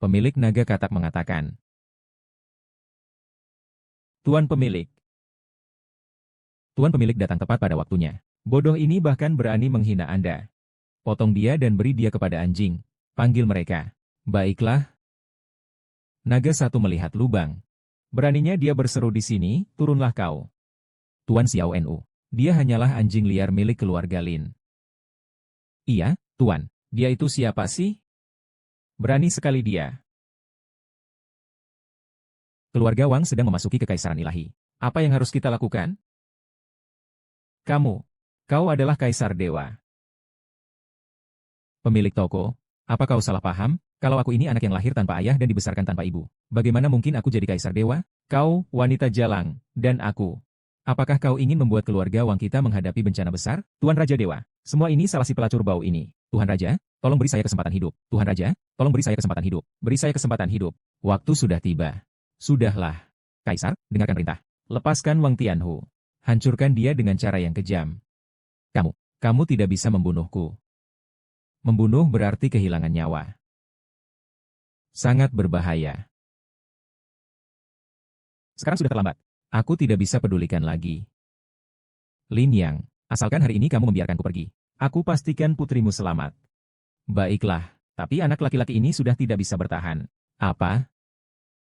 Pemilik naga katak mengatakan. Tuan pemilik. Tuan pemilik datang tepat pada waktunya. Bodoh ini bahkan berani menghina Anda. Potong dia dan beri dia kepada anjing. Panggil mereka. Baiklah. Naga satu melihat lubang. Beraninya dia berseru di sini, turunlah kau. Tuan Xiao Nu. Dia hanyalah anjing liar milik keluarga Lin. Iya, Tuan. Dia itu siapa sih? Berani sekali dia. Keluarga Wang sedang memasuki kekaisaran ilahi. Apa yang harus kita lakukan? Kau adalah kaisar dewa. Pemilik toko, apa kau salah paham? Kalau aku ini anak yang lahir tanpa ayah dan dibesarkan tanpa ibu, bagaimana mungkin aku jadi kaisar dewa? Kau, wanita jalang, dan aku. Apakah kau ingin membuat keluarga Wang kita menghadapi bencana besar? Tuan Raja Dewa, semua ini salah si pelacur bau ini. Tuhan Raja, tolong beri saya kesempatan hidup. Tuhan Raja, tolong beri saya kesempatan hidup. Beri saya kesempatan hidup. Waktu sudah tiba. Sudahlah. Kaisar, dengarkan perintah. Lepaskan Wang Tianhu. Hancurkan dia dengan cara yang kejam. Kamu tidak bisa membunuhku. Membunuh berarti kehilangan nyawa. Sangat berbahaya. Sekarang sudah terlambat. Aku tidak bisa pedulikan lagi. Lin Yang, asalkan hari ini kamu membiarkanku pergi. Aku pastikan putrimu selamat. Baiklah, tapi anak laki-laki ini sudah tidak bisa bertahan. Apa?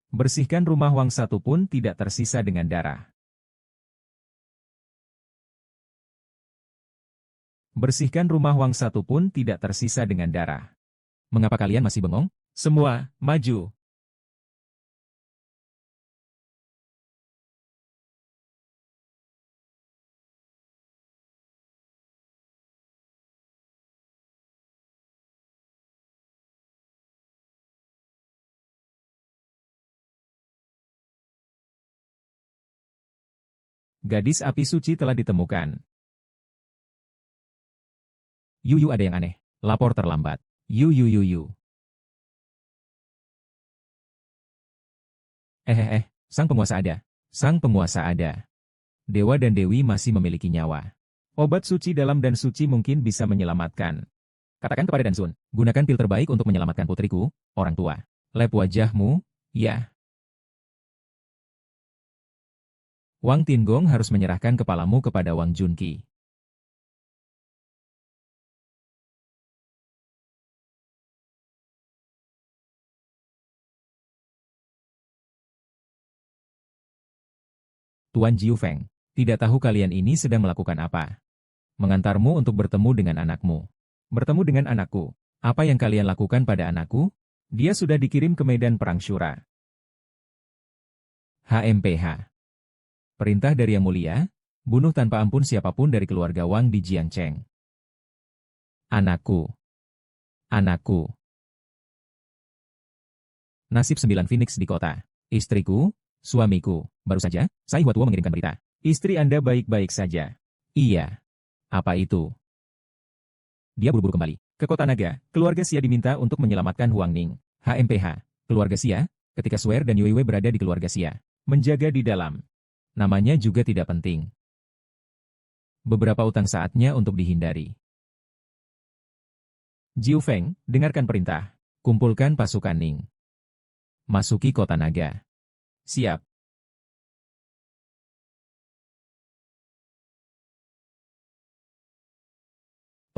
Bersihkan rumah Wang satu pun tidak tersisa dengan darah. Bersihkan rumah Wang satu pun tidak tersisa dengan darah. Mengapa kalian masih bengong? Semua, maju. Gadis api suci telah ditemukan. Yuyu ada yang aneh. Lapor terlambat. Yuyu. Sang penguasa ada. Sang penguasa ada. Dewa dan Dewi masih memiliki nyawa. Obat suci dalam dan suci mungkin bisa menyelamatkan. Katakan kepada Dansun, gunakan pil terbaik untuk menyelamatkan putriku, orang tua. Lep wajahmu, ya. Wang Tinggong harus menyerahkan kepalamu kepada Wang Junqi. Tuan Jiu Feng, tidak tahu kalian ini sedang melakukan apa. Mengantarmu untuk bertemu dengan anakmu. Bertemu dengan anakku. Apa yang kalian lakukan pada anakku? Dia sudah dikirim ke medan perang Syura. HMPH. Perintah dari Yang Mulia, bunuh tanpa ampun siapapun dari keluarga Wang di Jiangcheng. Anakku. Nasib 9 Phoenix di kota. Istriku, suamiku. Baru saja, Sai Huatuo mengirimkan berita. Istri Anda baik-baik saja. Iya. Apa itu? Dia buru-buru kembali. Ke kota naga, keluarga Xia diminta untuk menyelamatkan Huang Ning. HMPH. Keluarga Xia, ketika Swear dan Yuiwei berada di keluarga Xia. Menjaga di dalam. Namanya juga tidak penting. Beberapa utang saatnya untuk dihindari. Jiu Feng, dengarkan perintah. Kumpulkan pasukan Ning. Masuki kota naga. Siap.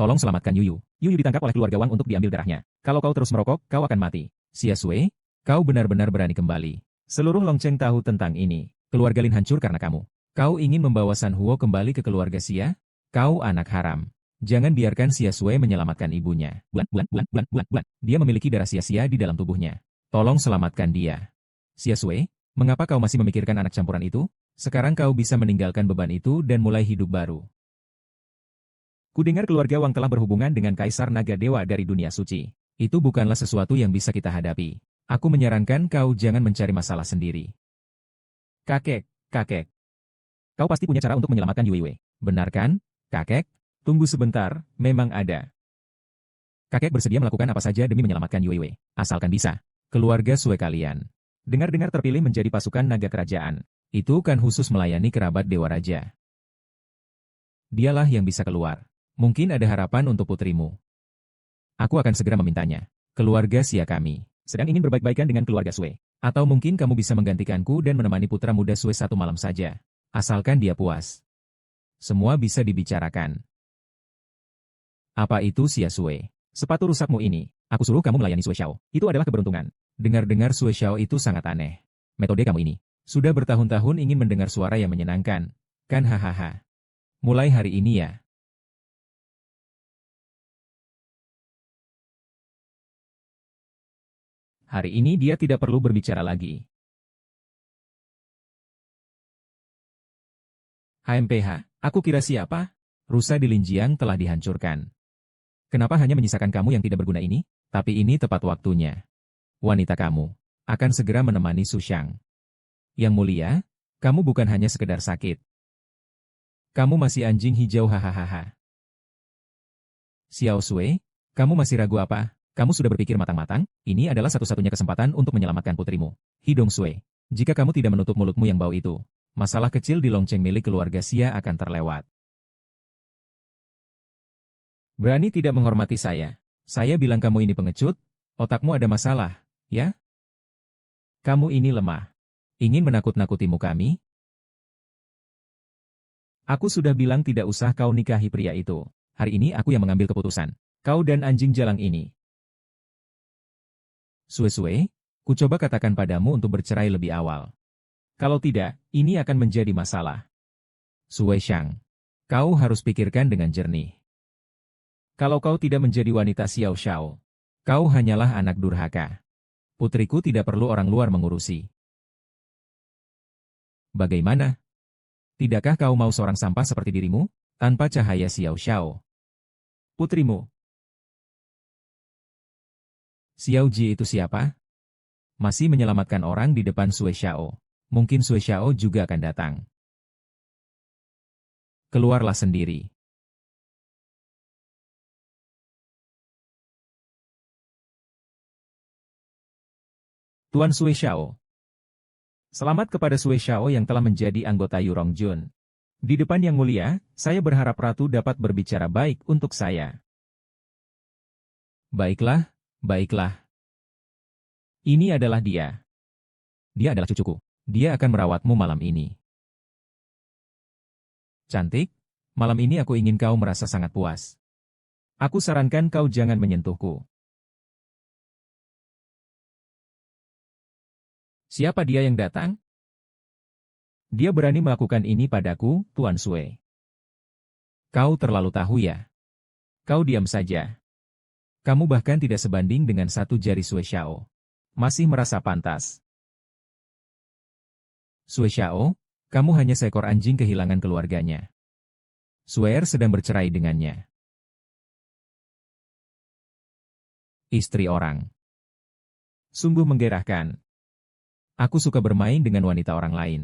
Tolong selamatkan Yuyu. Yuyu ditangkap oleh keluarga Wang untuk diambil darahnya. Kalau kau terus merokok, kau akan mati. Xia Sui, kau benar-benar berani kembali. Seluruh Longcheng tahu tentang ini. Keluarga Lin hancur karena kamu. Kau ingin membawa San Huo kembali ke keluarga Xia? Kau anak haram. Jangan biarkan Xia Sui menyelamatkan ibunya. Bulan. Dia memiliki darah sia-sia di dalam tubuhnya. Tolong selamatkan dia. Xia Sui, mengapa kau masih memikirkan anak campuran itu? Sekarang kau bisa meninggalkan beban itu dan mulai hidup baru. Kudengar keluarga Wang telah berhubungan dengan Kaisar Naga Dewa dari dunia suci. Itu bukanlah sesuatu yang bisa kita hadapi. Aku menyarankan kau jangan mencari masalah sendiri. Kakek. Kau pasti punya cara untuk menyelamatkan Yuiwei. Benar kan, kakek? Tunggu sebentar, memang ada. Kakek bersedia melakukan apa saja demi menyelamatkan Yuiwei. Asalkan bisa. Keluarga Sue kalian. Dengar-dengar terpilih menjadi pasukan naga kerajaan. Itu kan khusus melayani kerabat Dewa Raja. Dialah yang bisa keluar. Mungkin ada harapan untuk putrimu. Aku akan segera memintanya. Keluarga Xia kami. Sedang ingin berbaik-baikan dengan keluarga Sue. Atau mungkin kamu bisa menggantikanku dan menemani putra muda Sue satu malam saja. Asalkan dia puas. Semua bisa dibicarakan. Apa itu Xia Sue? Sepatu rusakmu ini. Aku suruh kamu melayani Sue Xiao. Itu adalah keberuntungan. Dengar-dengar Sue Xiao itu sangat aneh. Metode kamu ini. Sudah bertahun-tahun ingin mendengar suara yang menyenangkan. Kan hahaha. Mulai hari ini ya. Hari ini dia tidak perlu berbicara lagi. HMPH, aku kira siapa? Rusa di Linjiang telah dihancurkan. Kenapa hanya menyisakan kamu yang tidak berguna ini? Tapi ini tepat waktunya. Wanita kamu akan segera menemani Sushang. Yang mulia, kamu bukan hanya sekedar sakit. Kamu masih anjing hijau hahaha. Xiao Sui, kamu masih ragu apa? Kamu sudah berpikir matang-matang? Ini adalah satu-satunya kesempatan untuk menyelamatkan putrimu. Hidong Sui, jika kamu tidak menutup mulutmu yang bau itu, masalah kecil di lonceng milik keluarga Xia akan terlewat. Berani tidak menghormati saya. Saya bilang kamu ini pengecut, otakmu ada masalah, ya? Kamu ini lemah. Ingin menakut-nakutimu kami? Aku sudah bilang tidak usah kau nikahi pria itu. Hari ini aku yang mengambil keputusan. Kau dan anjing jalang ini. Sue-sue, ku coba katakan padamu untuk bercerai lebih awal. Kalau tidak, ini akan menjadi masalah. Sue Shang, kau harus pikirkan dengan jernih. Kalau kau tidak menjadi wanita Xiao Xiao, kau hanyalah anak durhaka. Putriku tidak perlu orang luar mengurusi. Bagaimana? Tidakkah kau mau seorang sampah seperti dirimu, tanpa cahaya Xiao Xiao? Putrimu. Xiao Ji itu siapa? Masih menyelamatkan orang di depan Sue Xiao. Mungkin Sue Xiao juga akan datang. Keluarlah sendiri. Tuan Sue Xiao. Selamat kepada Sue Xiao yang telah menjadi anggota Yurong Jun. Di depan yang mulia, saya berharap Ratu dapat berbicara baik untuk saya. Baiklah, baiklah. Ini adalah dia. Dia adalah cucuku. Dia akan merawatmu malam ini. Cantik, malam ini aku ingin kau merasa sangat puas. Aku sarankan kau jangan menyentuhku. Siapa dia yang datang? Dia berani melakukan ini padaku, Tuan Sue. Kau terlalu tahu ya. Kau diam saja. Kamu bahkan tidak sebanding dengan satu jari Sue Xiao. Masih merasa pantas. Sue Xiao, kamu hanya seekor anjing kehilangan keluarganya. Suer sedang bercerai dengannya. Istri orang. Sungguh menggerahkan. Aku suka bermain dengan wanita orang lain.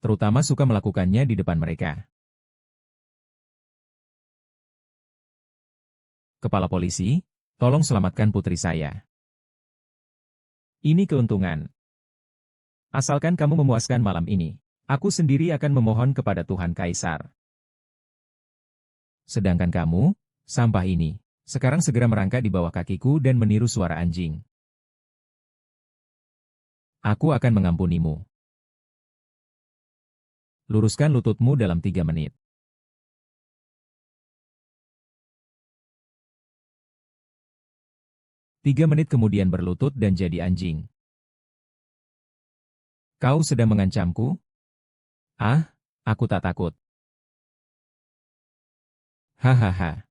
Terutama suka melakukannya di depan mereka. Kepala polisi, tolong selamatkan putri saya. Ini keuntungan. Asalkan kamu memuaskan malam ini, aku sendiri akan memohon kepada Tuhan Kaisar. Sedangkan kamu, sampah ini, sekarang segera merangkak di bawah kakiku dan meniru suara anjing. Aku akan mengampunimu. Luruskan lututmu dalam 3 menit. Tiga menit kemudian berlutut dan jadi anjing. Kau sedang mengancamku? Ah, aku tak takut. Hahaha.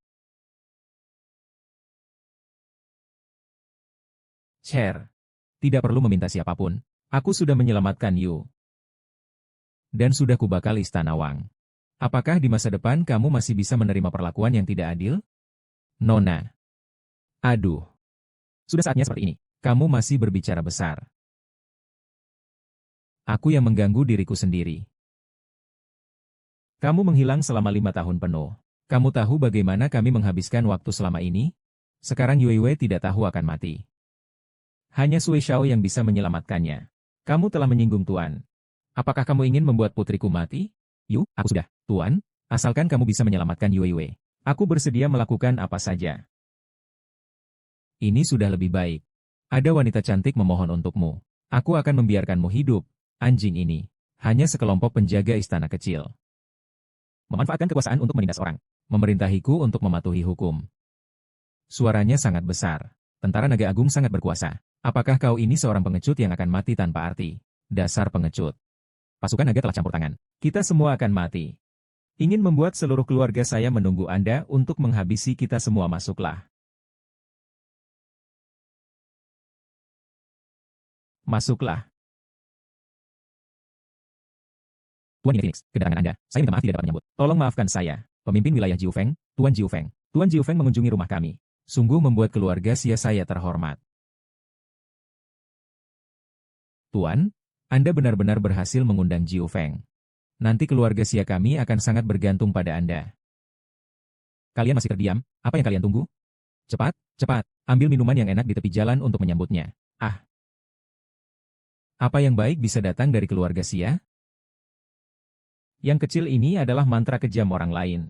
Cher. Tidak perlu meminta siapapun. Aku sudah menyelamatkan Yu. Dan sudah kubakal istana Wang. Apakah di masa depan kamu masih bisa menerima perlakuan yang tidak adil? Nona. Aduh. Sudah saatnya seperti ini. Kamu masih berbicara besar. Aku yang mengganggu diriku sendiri. Kamu menghilang selama 5 tahun penuh. Kamu tahu bagaimana kami menghabiskan waktu selama ini? Sekarang Yue Wei tidak tahu akan mati. Hanya Sue Xiao yang bisa menyelamatkannya. Kamu telah menyinggung Tuan. Apakah kamu ingin membuat putriku mati? Yu, aku sudah, Tuan. Asalkan kamu bisa menyelamatkan Yue Wei. Aku bersedia melakukan apa saja. Ini sudah lebih baik. Ada wanita cantik memohon untukmu. Aku akan membiarkanmu hidup, anjing ini. Hanya sekelompok penjaga istana kecil. Memanfaatkan kekuasaan untuk menindas orang. Memerintahiku untuk mematuhi hukum. Suaranya sangat besar. Tentara Naga Agung sangat berkuasa. Apakah kau ini seorang pengecut yang akan mati tanpa arti? Dasar pengecut. Pasukan naga telah campur tangan. Kita semua akan mati. Ingin membuat seluruh keluarga saya menunggu Anda untuk menghabisi kita semua, masuklah. Masuklah. Tuan Yin Phoenix, kedatangan Anda. Saya minta maaf tidak dapat menyambut. Tolong maafkan saya. Pemimpin wilayah Jiufeng, Tuan Jiufeng. Tuan Jiufeng mengunjungi rumah kami. Sungguh membuat keluarga saya terhormat. Tuan, Anda benar-benar berhasil mengundang Jiufeng. Nanti keluarga kami akan sangat bergantung pada Anda. Kalian masih terdiam? Apa yang kalian tunggu? Cepat, cepat, ambil minuman yang enak di tepi jalan untuk menyambutnya. Ah, apa yang baik bisa datang dari keluarga Xia? Yang kecil ini adalah mantra kejam orang lain.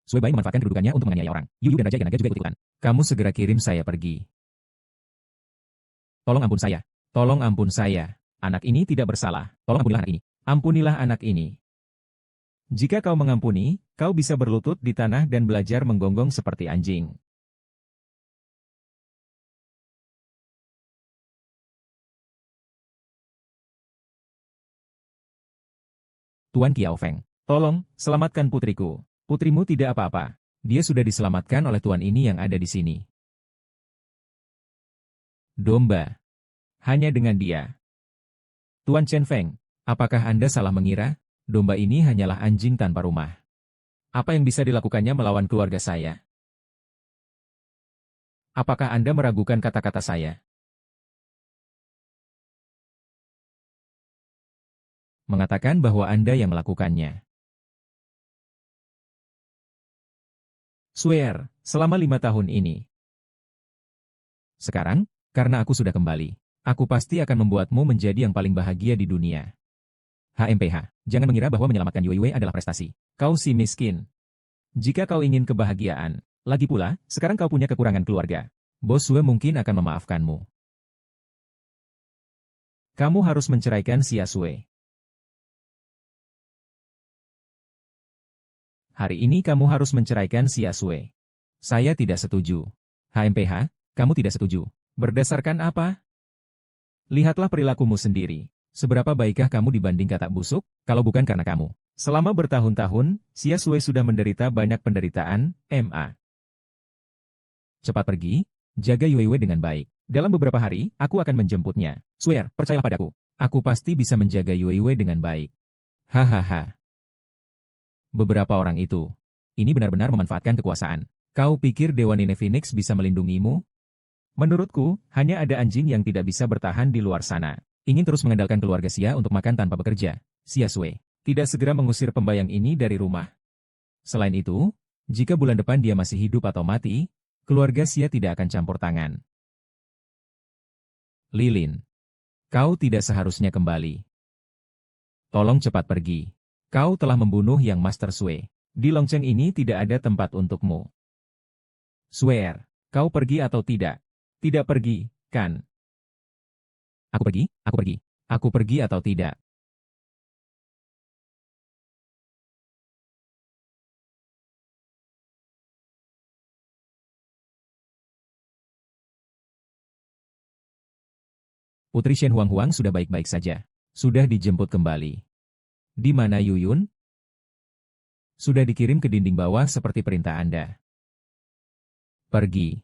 Sui Bai memanfaatkan kedudukannya untuk menganiaya orang. Yuyu dan Raja Naga juga ikut-ikutan. Kamu segera kirim saya pergi. Tolong ampun saya. Tolong ampun saya. Anak ini tidak bersalah. Tolong ampunilah anak ini. Ampunilah anak ini. Jika kau mengampuni, kau bisa berlutut di tanah dan belajar menggonggong seperti anjing. Tuan Kiao Feng, tolong, selamatkan putriku. Putrimu tidak apa-apa. Dia sudah diselamatkan oleh tuan ini yang ada di sini. Domba. Hanya dengan dia. Tuan Chen Feng, apakah Anda salah mengira? Domba ini hanyalah anjing tanpa rumah. Apa yang bisa dilakukannya melawan keluarga saya? Apakah Anda meragukan kata-kata saya? Mengatakan bahwa Anda yang melakukannya. Swear, selama 5 tahun ini. Sekarang, karena aku sudah kembali, aku pasti akan membuatmu menjadi yang paling bahagia di dunia. HMPH, jangan mengira bahwa menyelamatkan Yue Wei adalah prestasi. Kau si miskin. Jika kau ingin kebahagiaan, lagi pula, sekarang kau punya kekurangan keluarga. Bos Sue mungkin akan memaafkanmu. Kamu harus menceraikan Xia Sue. Hari ini kamu harus menceraikan Xia Sue. Saya tidak setuju. HMPH, kamu tidak setuju. Berdasarkan apa? Lihatlah perilakumu sendiri. Seberapa baikkah kamu dibanding katak busuk, kalau bukan karena kamu? Selama bertahun-tahun, Xia Sue sudah menderita banyak penderitaan, M.A. Cepat pergi, jaga Yue Wei dengan baik. Dalam beberapa hari, aku akan menjemputnya. Swear, percayalah padaku. Aku pasti bisa menjaga Yue Wei dengan baik. Hahaha. Beberapa orang itu. Ini benar-benar memanfaatkan kekuasaan. Kau pikir Dewa Nine Phoenix bisa melindungimu? Menurutku, hanya ada anjing yang tidak bisa bertahan di luar sana. Ingin terus mengandalkan keluarga Xia untuk makan tanpa bekerja. Xia Sui tidak segera mengusir pembayang ini dari rumah. Selain itu, jika bulan depan dia masih hidup atau mati, keluarga Xia tidak akan campur tangan. Lilin, kau tidak seharusnya kembali. Tolong cepat pergi. Kau telah membunuh Yang Master Sui. Di lonceng ini tidak ada tempat untukmu. Swear, kau pergi atau tidak? Tidak pergi, kan? Aku pergi, aku pergi. Aku pergi atau tidak? Putri Shen Huang sudah baik-baik saja. Sudah dijemput kembali. Di mana Yuyun? Sudah dikirim ke dinding bawah seperti perintah Anda. Pergi.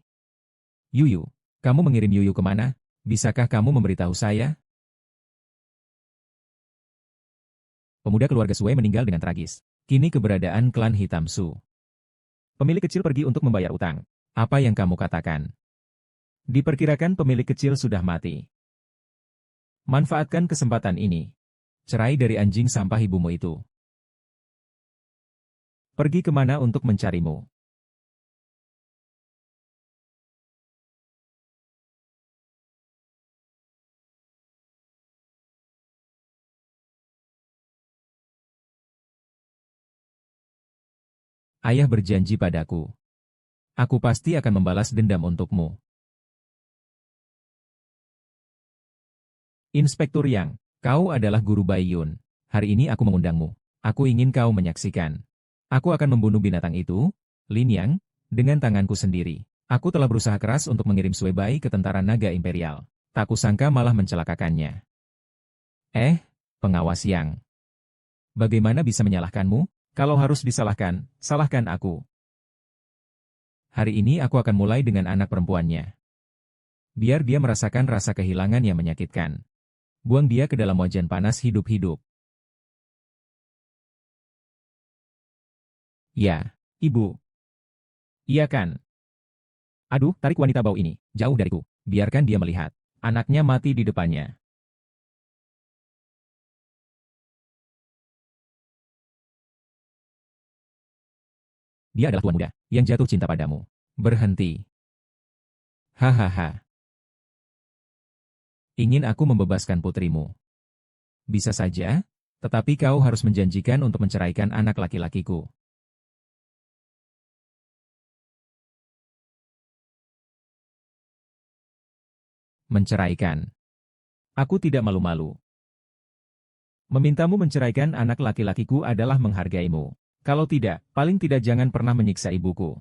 Yuyu, kamu mengirim Yuyu kemana? Bisakah kamu memberitahu saya? Pemuda keluarga Sue meninggal dengan tragis. Kini keberadaan klan Hitam Su. Pemilik kecil pergi untuk membayar utang. Apa yang kamu katakan? Diperkirakan pemilik kecil sudah mati. Manfaatkan kesempatan ini. Cerai dari anjing sampah ibumu itu. Pergi kemana untuk mencarimu? Ayah berjanji padaku. Aku pasti akan membalas dendam untukmu. Inspektur Yang, kau adalah guru Bai Yun. Hari ini aku mengundangmu. Aku ingin kau menyaksikan. Aku akan membunuh binatang itu, Lin Yang, dengan tanganku sendiri. Aku telah berusaha keras untuk mengirim Sui Bai ke tentara naga imperial. Tak kusangka malah mencelakakannya. Pengawas Yang. Bagaimana bisa menyalahkanmu? Kalau harus disalahkan, salahkan aku. Hari ini aku akan mulai dengan anak perempuannya. Biar dia merasakan rasa kehilangan yang menyakitkan. Buang dia ke dalam wajan panas hidup-hidup. Ya, Ibu. Iya kan? Aduh, tarik wanita bau ini, jauh dariku. Biarkan dia melihat. Anaknya mati di depannya. Dia adalah tuan muda, yang jatuh cinta padamu. Berhenti. Hahaha. Ingin aku membebaskan putrimu. Bisa saja, tetapi kau harus menjanjikan untuk menceraikan anak laki-lakiku. Menceraikan. Aku tidak malu-malu. Memintamu menceraikan anak laki-lakiku adalah menghargaimu. Kalau tidak, paling tidak jangan pernah menyiksa ibuku.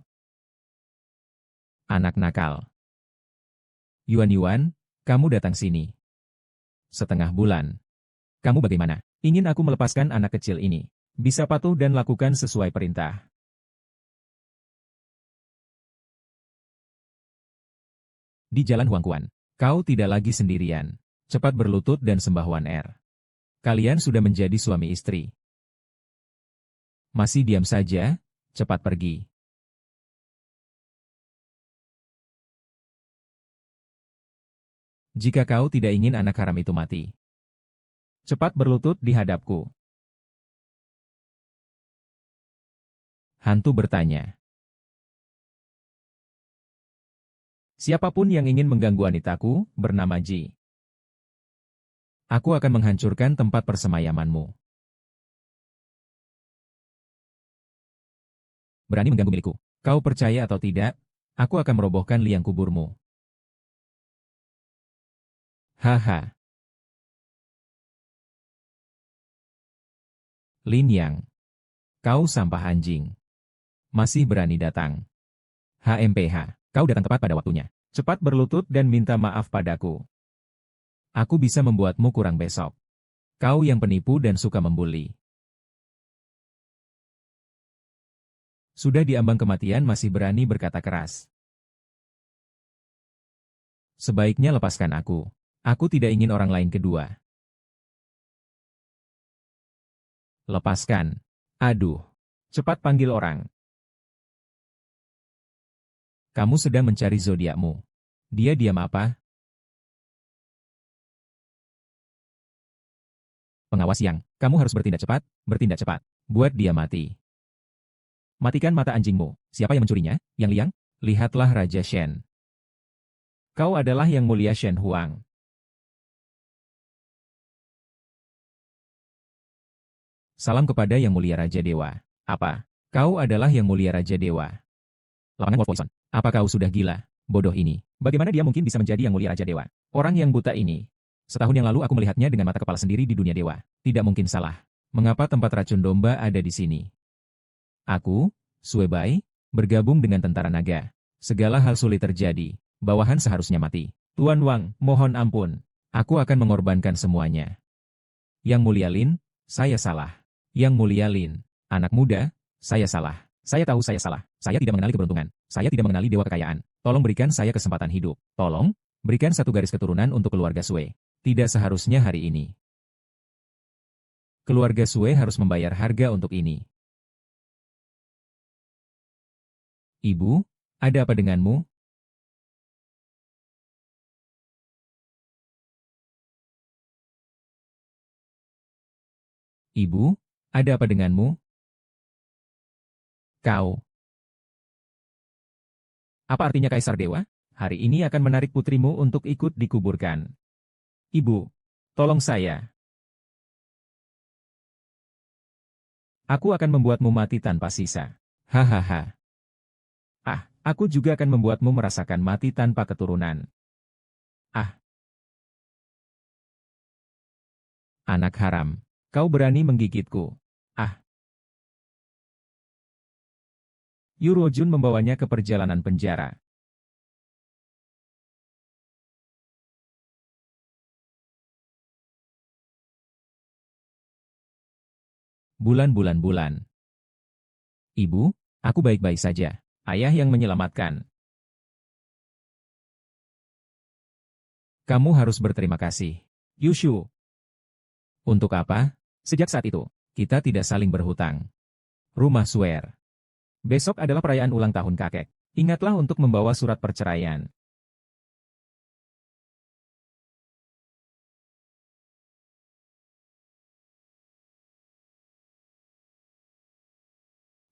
Anak nakal. Yuan-Yuan, kamu datang sini. Setengah bulan. Kamu bagaimana? Ingin aku melepaskan anak kecil ini. Bisa patuh dan lakukan sesuai perintah. Di Jalan Huangquan. Kau tidak lagi sendirian. Cepat berlutut dan sembah Wan Er. Kalian sudah menjadi suami istri. Masih diam saja, cepat pergi. Jika kau tidak ingin anak haram itu mati. Cepat berlutut di hadapku. Hantu bertanya. Siapapun yang ingin mengganggu wanitaku, bernama Ji. Aku akan menghancurkan tempat persemayamanmu. Berani mengganggu milikku. Kau percaya atau tidak, aku akan merobohkan liang kuburmu. Haha. Lin Yang. Kau sampah anjing. Masih berani datang. HMPH. Kau datang tepat pada waktunya. Cepat berlutut dan minta maaf padaku. Aku bisa membuatmu kurang besok. Kau yang penipu dan suka membuli. Sudah diambang kematian masih berani berkata keras. Sebaiknya lepaskan aku. Aku tidak ingin orang lain kedua. Lepaskan. Aduh. Cepat panggil orang. Kamu sedang mencari zodiakmu. Dia diam apa? Pengawas Yang, kamu harus bertindak cepat, bertindak cepat. Buat dia mati. Matikan mata anjingmu. Siapa yang mencurinya? Yang Liang? Lihatlah Raja Shen. Kau adalah Yang Mulia Shen Huang. Salam kepada Yang Mulia Raja Dewa. Apa? Kau adalah Yang Mulia Raja Dewa. Lapangan Wolf Poison. Apa kau sudah gila? Bodoh ini. Bagaimana dia mungkin bisa menjadi Yang Mulia Raja Dewa? Orang yang buta ini. Setahun yang lalu aku melihatnya dengan mata kepala sendiri di dunia dewa. Tidak mungkin salah. Mengapa tempat racun domba ada di sini? Aku, Sui Bai, bergabung dengan tentara naga. Segala hal sulit terjadi. Bawahan seharusnya mati. Tuan Wang, mohon ampun. Aku akan mengorbankan semuanya. Yang Mulia Lin, saya salah. Yang Mulia Lin, anak muda, saya salah. Saya tahu saya salah. Saya tidak mengenali keberuntungan. Saya tidak mengenali dewa kekayaan. Tolong berikan saya kesempatan hidup. Tolong, berikan satu garis keturunan untuk keluarga Sui. Tidak seharusnya hari ini. Keluarga Sui harus membayar harga untuk ini. Ibu, ada apa denganmu? Ibu, ada apa denganmu? Kau. Apa artinya Kaisar Dewa? Hari ini akan menarik putrimu untuk ikut dikuburkan. Ibu, tolong saya. Aku akan membuatmu mati tanpa sisa. Hahaha. Aku juga akan membuatmu merasakan mati tanpa keturunan. Ah, anak haram. Kau berani menggigitku. Ah, Yurojun membawanya ke perjalanan penjara. Bulan-bulan-bulan. Ibu, aku baik-baik saja. Ayah yang menyelamatkan. Kamu harus berterima kasih. Yushu. Untuk apa? Sejak saat itu, kita tidak saling berhutang. Rumah Swear. Besok adalah perayaan ulang tahun kakek. Ingatlah untuk membawa surat perceraian.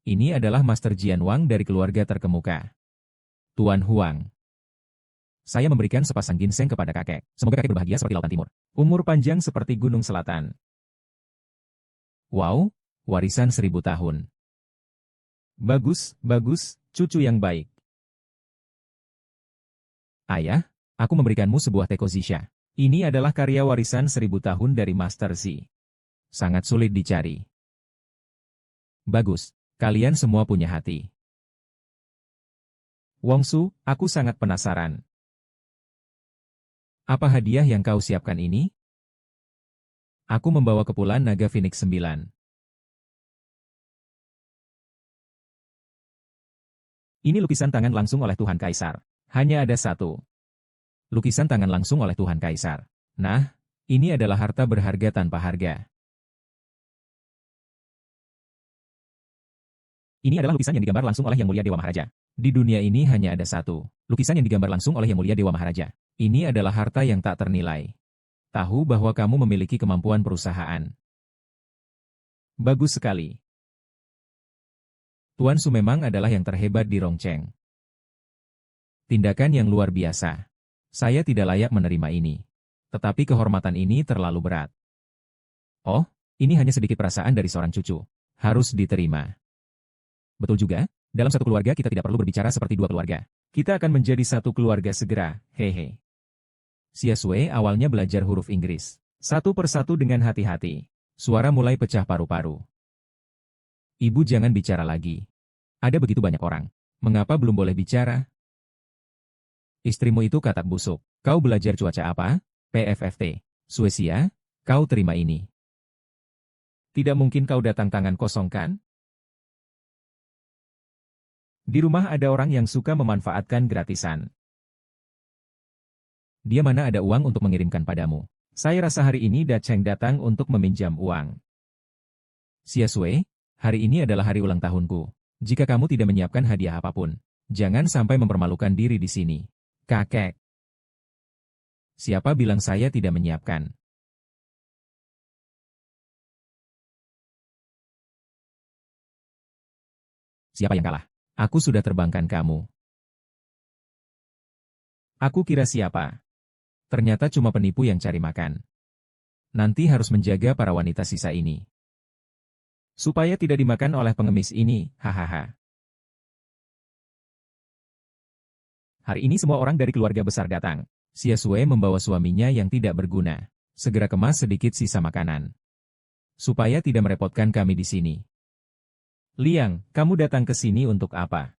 Ini adalah Master Jian Wang dari keluarga terkemuka. Tuan Huang. Saya memberikan sepasang ginseng kepada kakek. Semoga kakek berbahagia seperti lautan timur. Umur panjang seperti gunung selatan. Wow, warisan 1000 tahun. Bagus, bagus, cucu yang baik. Ayah, aku memberikanmu sebuah teko Zisha. Ini adalah karya warisan 1000 tahun dari Master Z. Sangat sulit dicari. Bagus, kalian semua punya hati. Wongsu, aku sangat penasaran. Apa hadiah yang kau siapkan ini? Aku membawa kepulan naga Phoenix 9. Ini lukisan tangan langsung oleh Tuhan Kaisar. Hanya ada satu. Lukisan tangan langsung oleh Tuhan Kaisar. Nah, ini adalah harta berharga tanpa harga. Ini adalah lukisan yang digambar langsung oleh Yang Mulia Dewa Maharaja. Di dunia ini hanya ada satu. Lukisan yang digambar langsung oleh Yang Mulia Dewa Maharaja. Ini adalah harta yang tak ternilai. Tahu bahwa kamu memiliki kemampuan perusahaan. Bagus sekali. Tuan Su memang adalah yang terhebat di Rongcheng. Tindakan yang luar biasa. Saya tidak layak menerima ini. Tetapi kehormatan ini terlalu berat. Oh, ini hanya sedikit perasaan dari seorang cucu. Harus diterima. Betul juga, dalam satu keluarga kita tidak perlu berbicara seperti dua keluarga. Kita akan menjadi satu keluarga segera, hehe. Xia Sui awalnya belajar huruf Inggris. Satu persatu dengan hati-hati. Suara mulai pecah paru-paru. Ibu jangan bicara lagi. Ada begitu banyak orang. Mengapa belum boleh bicara? Istrimu itu katak busuk. Kau belajar cuaca apa? PFFT. Swesia, kau terima ini. Tidak mungkin kau datang tangan kosong kan? Di rumah ada orang yang suka memanfaatkan gratisan. Dia mana ada uang untuk mengirimkan padamu. Saya rasa hari ini Dacheng datang untuk meminjam uang. Xia Sui, hari ini adalah hari ulang tahunku. Jika kamu tidak menyiapkan hadiah apapun, jangan sampai mempermalukan diri di sini. Kakek. Siapa bilang saya tidak menyiapkan? Siapa yang kalah? Aku sudah terbangkan kamu. Aku kira siapa? Ternyata cuma penipu yang cari makan. Nanti harus menjaga para wanita sisa ini. Supaya tidak dimakan oleh pengemis ini, hahaha. Hari ini semua orang dari keluarga besar datang. Xia Sui membawa suaminya yang tidak berguna. Segera kemas sedikit sisa makanan. Supaya tidak merepotkan kami di sini. Liang, kamu datang ke sini untuk apa?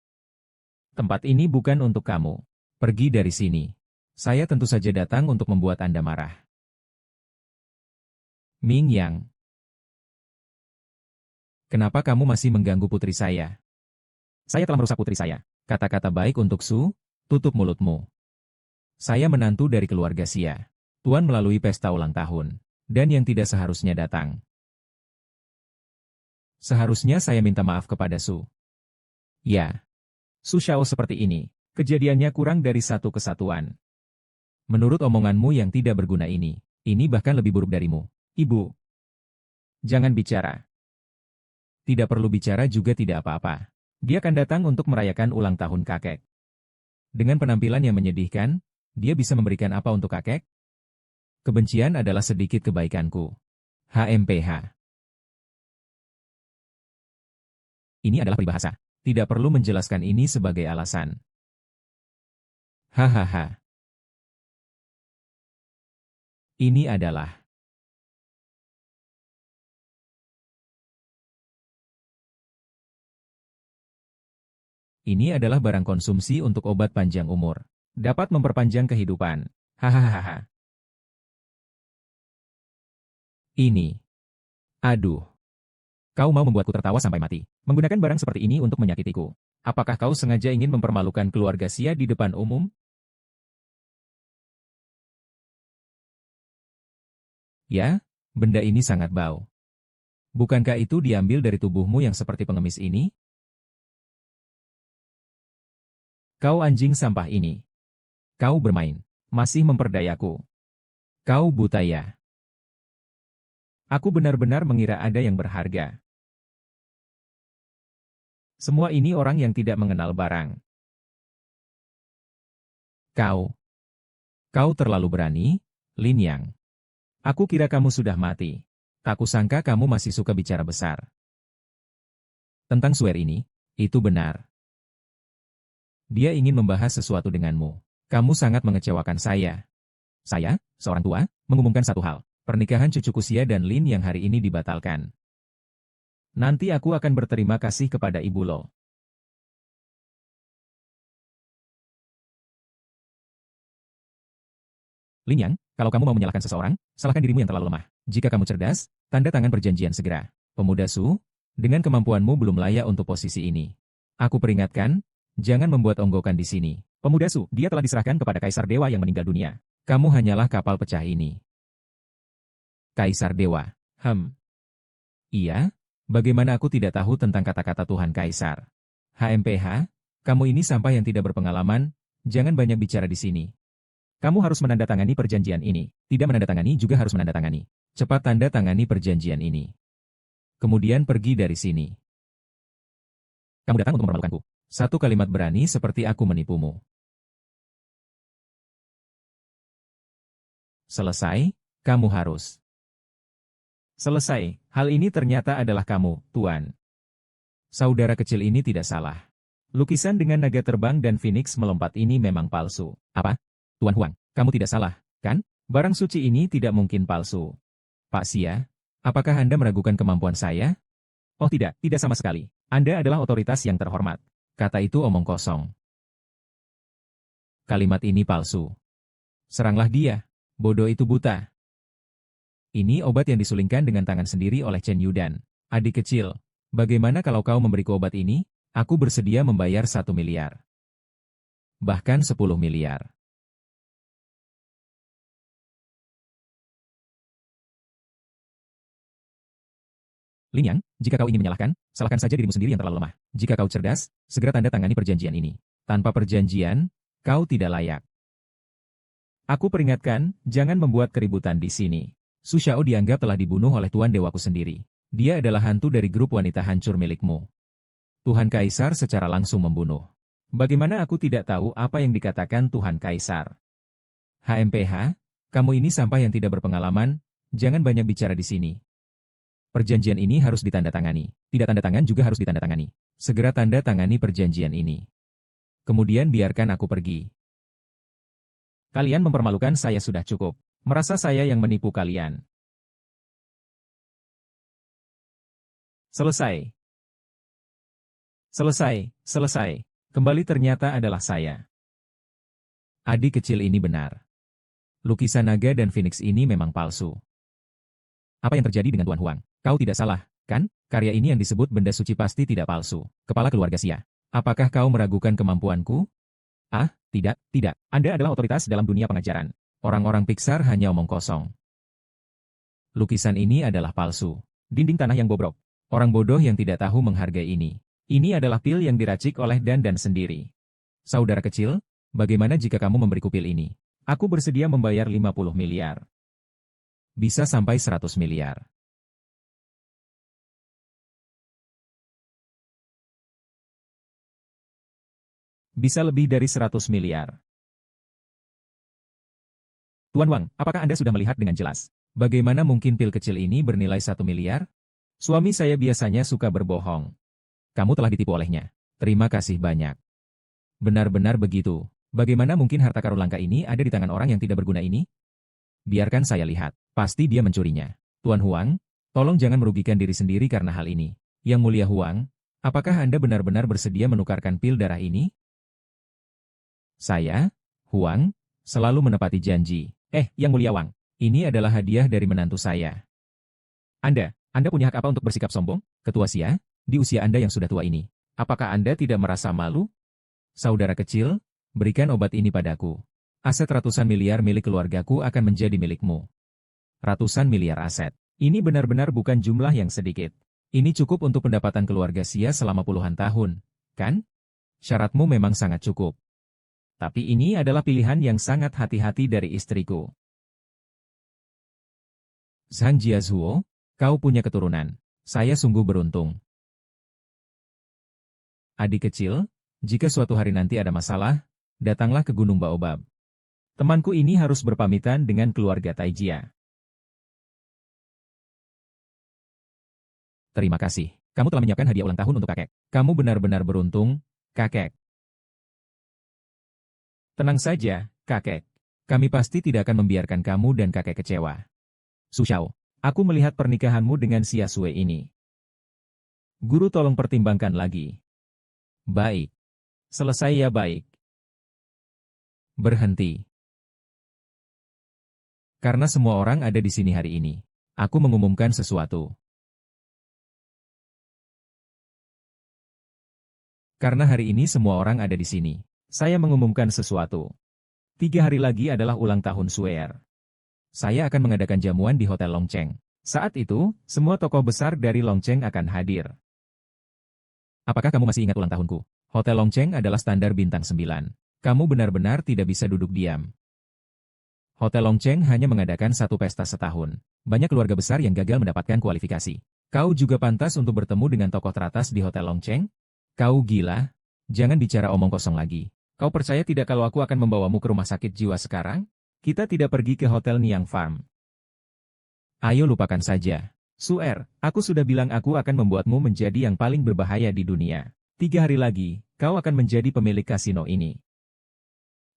Tempat ini bukan untuk kamu. Pergi dari sini. Saya tentu saja datang untuk membuat Anda marah. Ming Yang. Kenapa kamu masih mengganggu putri saya? Saya telah merusak putri saya. Kata-kata baik untuk Su, tutup mulutmu. Saya menantu dari keluarga Xia. Tuan melalui pesta ulang tahun. Dan yang tidak seharusnya datang. Seharusnya saya minta maaf kepada Su. Ya. Su Xiao seperti ini. Kejadiannya kurang dari satu kesatuan. Menurut omonganmu yang tidak berguna ini bahkan lebih buruk darimu. Ibu. Jangan bicara. Tidak perlu bicara juga tidak apa-apa. Dia akan datang untuk merayakan ulang tahun kakek. Dengan penampilan yang menyedihkan, dia bisa memberikan apa untuk kakek? Kebencian adalah sedikit kebaikanku. HMPH. Ini adalah peribahasa. Tidak perlu menjelaskan ini sebagai alasan. Hahaha. Ini adalah... Ini adalah barang konsumsi untuk obat panjang umur. Dapat memperpanjang kehidupan. Hahaha. Ini. Aduh. Kau mau membuatku tertawa sampai mati. Menggunakan barang seperti ini untuk menyakitiku. Apakah kau sengaja ingin mempermalukan keluarga Xia di depan umum? Ya, benda ini sangat bau. Bukankah itu diambil dari tubuhmu yang seperti pengemis ini? Kau anjing sampah ini. Kau bermain. Masih memperdayaku. Kau buta ya. Aku benar-benar mengira ada yang berharga. Semua ini orang yang tidak mengenal barang. Kau terlalu berani, Lin Yang. Aku kira kamu sudah mati. Tak kusangka kamu masih suka bicara besar. Tentang swear ini, itu benar. Dia ingin membahas sesuatu denganmu. Kamu sangat mengecewakan saya. Saya, seorang tua, mengumumkan satu hal. Pernikahan cucuku Xia dan Lin yang hari ini dibatalkan. Nanti aku akan berterima kasih kepada Ibu Lo. Lin Yang, kalau kamu mau menyalahkan seseorang, salahkan dirimu yang terlalu lemah. Jika kamu cerdas, tanda tangan perjanjian segera. Pemuda Su, dengan kemampuanmu belum layak untuk posisi ini. Aku peringatkan, jangan membuat onggokan di sini. Pemuda Su, dia telah diserahkan kepada Kaisar Dewa yang meninggal dunia. Kamu hanyalah kapal pecah ini. Kaisar Dewa. Iya? Bagaimana aku tidak tahu tentang kata-kata Tuhan Kaisar? HMPH, kamu ini sampah yang tidak berpengalaman, jangan banyak bicara di sini. Kamu harus menandatangani perjanjian ini. Tidak menandatangani juga harus menandatangani. Cepat tanda tangani perjanjian ini. Kemudian pergi dari sini. Kamu datang untuk mempermalukanku. Satu kalimat berani seperti aku menipumu. Selesai, kamu harus. Selesai, hal ini ternyata adalah kamu, Tuan. Saudara kecil ini tidak salah. Lukisan dengan naga terbang dan Phoenix melompat ini memang palsu. Apa? Tuan Huang, kamu tidak salah, kan? Barang suci ini tidak mungkin palsu. Pak Xia, apakah Anda meragukan kemampuan saya? Oh tidak, tidak sama sekali. Anda adalah otoritas yang terhormat. Kata itu omong kosong. Kalimat ini palsu. Seranglah dia. Bodoh itu buta. Ini obat yang disulingkan dengan tangan sendiri oleh Chen Yudan. Adik kecil, bagaimana kalau kau memberiku obat ini? Aku bersedia membayar 1 miliar. Bahkan 10 miliar. Lin Yang, jika kau ingin menyalahkan, salahkan saja dirimu sendiri yang terlalu lemah. Jika kau cerdas, segera tanda tangani perjanjian ini. Tanpa perjanjian, kau tidak layak. Aku peringatkan, jangan membuat keributan di sini. Su Xiao dianggap telah dibunuh oleh Tuan Dewaku sendiri. Dia adalah hantu dari grup wanita hancur milikmu. Tuhan Kaisar secara langsung membunuh. Bagaimana aku tidak tahu apa yang dikatakan Tuhan Kaisar? HMPH, kamu ini sampah yang tidak berpengalaman, jangan banyak bicara di sini. Perjanjian ini harus ditandatangani. Tidak tanda tangan juga harus ditandatangani. Segera tanda tangani perjanjian ini. Kemudian biarkan aku pergi. Kalian mempermalukan saya sudah cukup. Merasa saya yang menipu kalian. Selesai. Selesai, selesai. Kembali ternyata adalah saya. Adik kecil ini benar. Lukisan naga dan Phoenix ini memang palsu. Apa yang terjadi dengan Tuan Huang? Kau tidak salah, kan? Karya ini yang disebut benda suci pasti tidak palsu. Kepala keluarga Xia. Apakah kau meragukan kemampuanku? Ah, tidak, tidak. Anda adalah otoritas dalam dunia pengajaran. Orang-orang Pixar hanya omong kosong. Lukisan ini adalah palsu. Dinding tanah yang bobrok. Orang bodoh yang tidak tahu menghargai ini. Ini adalah pil yang diracik oleh Dan sendiri. Saudara kecil, bagaimana jika kamu memberiku pil ini? Aku bersedia membayar 50 miliar. Bisa sampai 100 miliar. Bisa lebih dari 100 miliar. Tuan Wang, apakah Anda sudah melihat dengan jelas? Bagaimana mungkin pil kecil ini bernilai 1 miliar? Suami saya biasanya suka berbohong. Kamu telah ditipu olehnya. Terima kasih banyak. Benar-benar begitu. Bagaimana mungkin harta karun langka ini ada di tangan orang yang tidak berguna ini? Biarkan saya lihat. Pasti dia mencurinya. Tuan Huang, tolong jangan merugikan diri sendiri karena hal ini. Yang mulia Huang, apakah Anda benar-benar bersedia menukarkan pil darah ini? Saya, Huang, selalu menepati janji. Yang mulia Wang, ini adalah hadiah dari menantu saya. Anda punya hak apa untuk bersikap sombong? Ketua Xia, di usia Anda yang sudah tua ini, apakah Anda tidak merasa malu? Saudara kecil, berikan obat ini padaku. Aset ratusan miliar milik keluargaku akan menjadi milikmu. Ratusan miliar aset. Ini benar-benar bukan jumlah yang sedikit. Ini cukup untuk pendapatan keluarga Xia selama puluhan tahun, kan? Syaratmu memang sangat cukup. Tapi ini adalah pilihan yang sangat hati-hati dari istriku. Zhan Jiazuo, kau punya keturunan. Saya sungguh beruntung. Adik kecil, jika suatu hari nanti ada masalah, datanglah ke Gunung Baobab. Temanku ini harus berpamitan dengan keluarga Taijia. Terima kasih. Kamu telah menyiapkan hadiah ulang tahun untuk kakek. Kamu benar-benar beruntung, kakek. Tenang saja, kakek. Kami pasti tidak akan membiarkan kamu dan kakek kecewa. Su Xiao, aku melihat pernikahanmu dengan Xia Sui ini. Guru tolong pertimbangkan lagi. Baik. Selesai ya baik. Berhenti. Karena semua orang ada di sini hari ini, aku mengumumkan sesuatu. Karena hari ini semua orang ada di sini, saya mengumumkan sesuatu. 3 hari lagi adalah ulang tahun Suer. Saya akan mengadakan jamuan di Hotel Longcheng. Saat itu, semua tokoh besar dari Longcheng akan hadir. Apakah kamu masih ingat ulang tahunku? Hotel Longcheng adalah standar bintang 9. Kamu benar-benar tidak bisa duduk diam. Hotel Longcheng hanya mengadakan satu pesta setahun. Banyak keluarga besar yang gagal mendapatkan kualifikasi. Kau juga pantas untuk bertemu dengan tokoh teratas di Hotel Longcheng? Kau gila? Jangan bicara omong kosong lagi. Kau percaya tidak kalau aku akan membawamu ke rumah sakit jiwa sekarang? Kita tidak pergi ke Hotel Niang Farm. Ayo lupakan saja. Suer, aku sudah bilang aku akan membuatmu menjadi yang paling berbahaya di dunia. 3 hari lagi, kau akan menjadi pemilik kasino ini.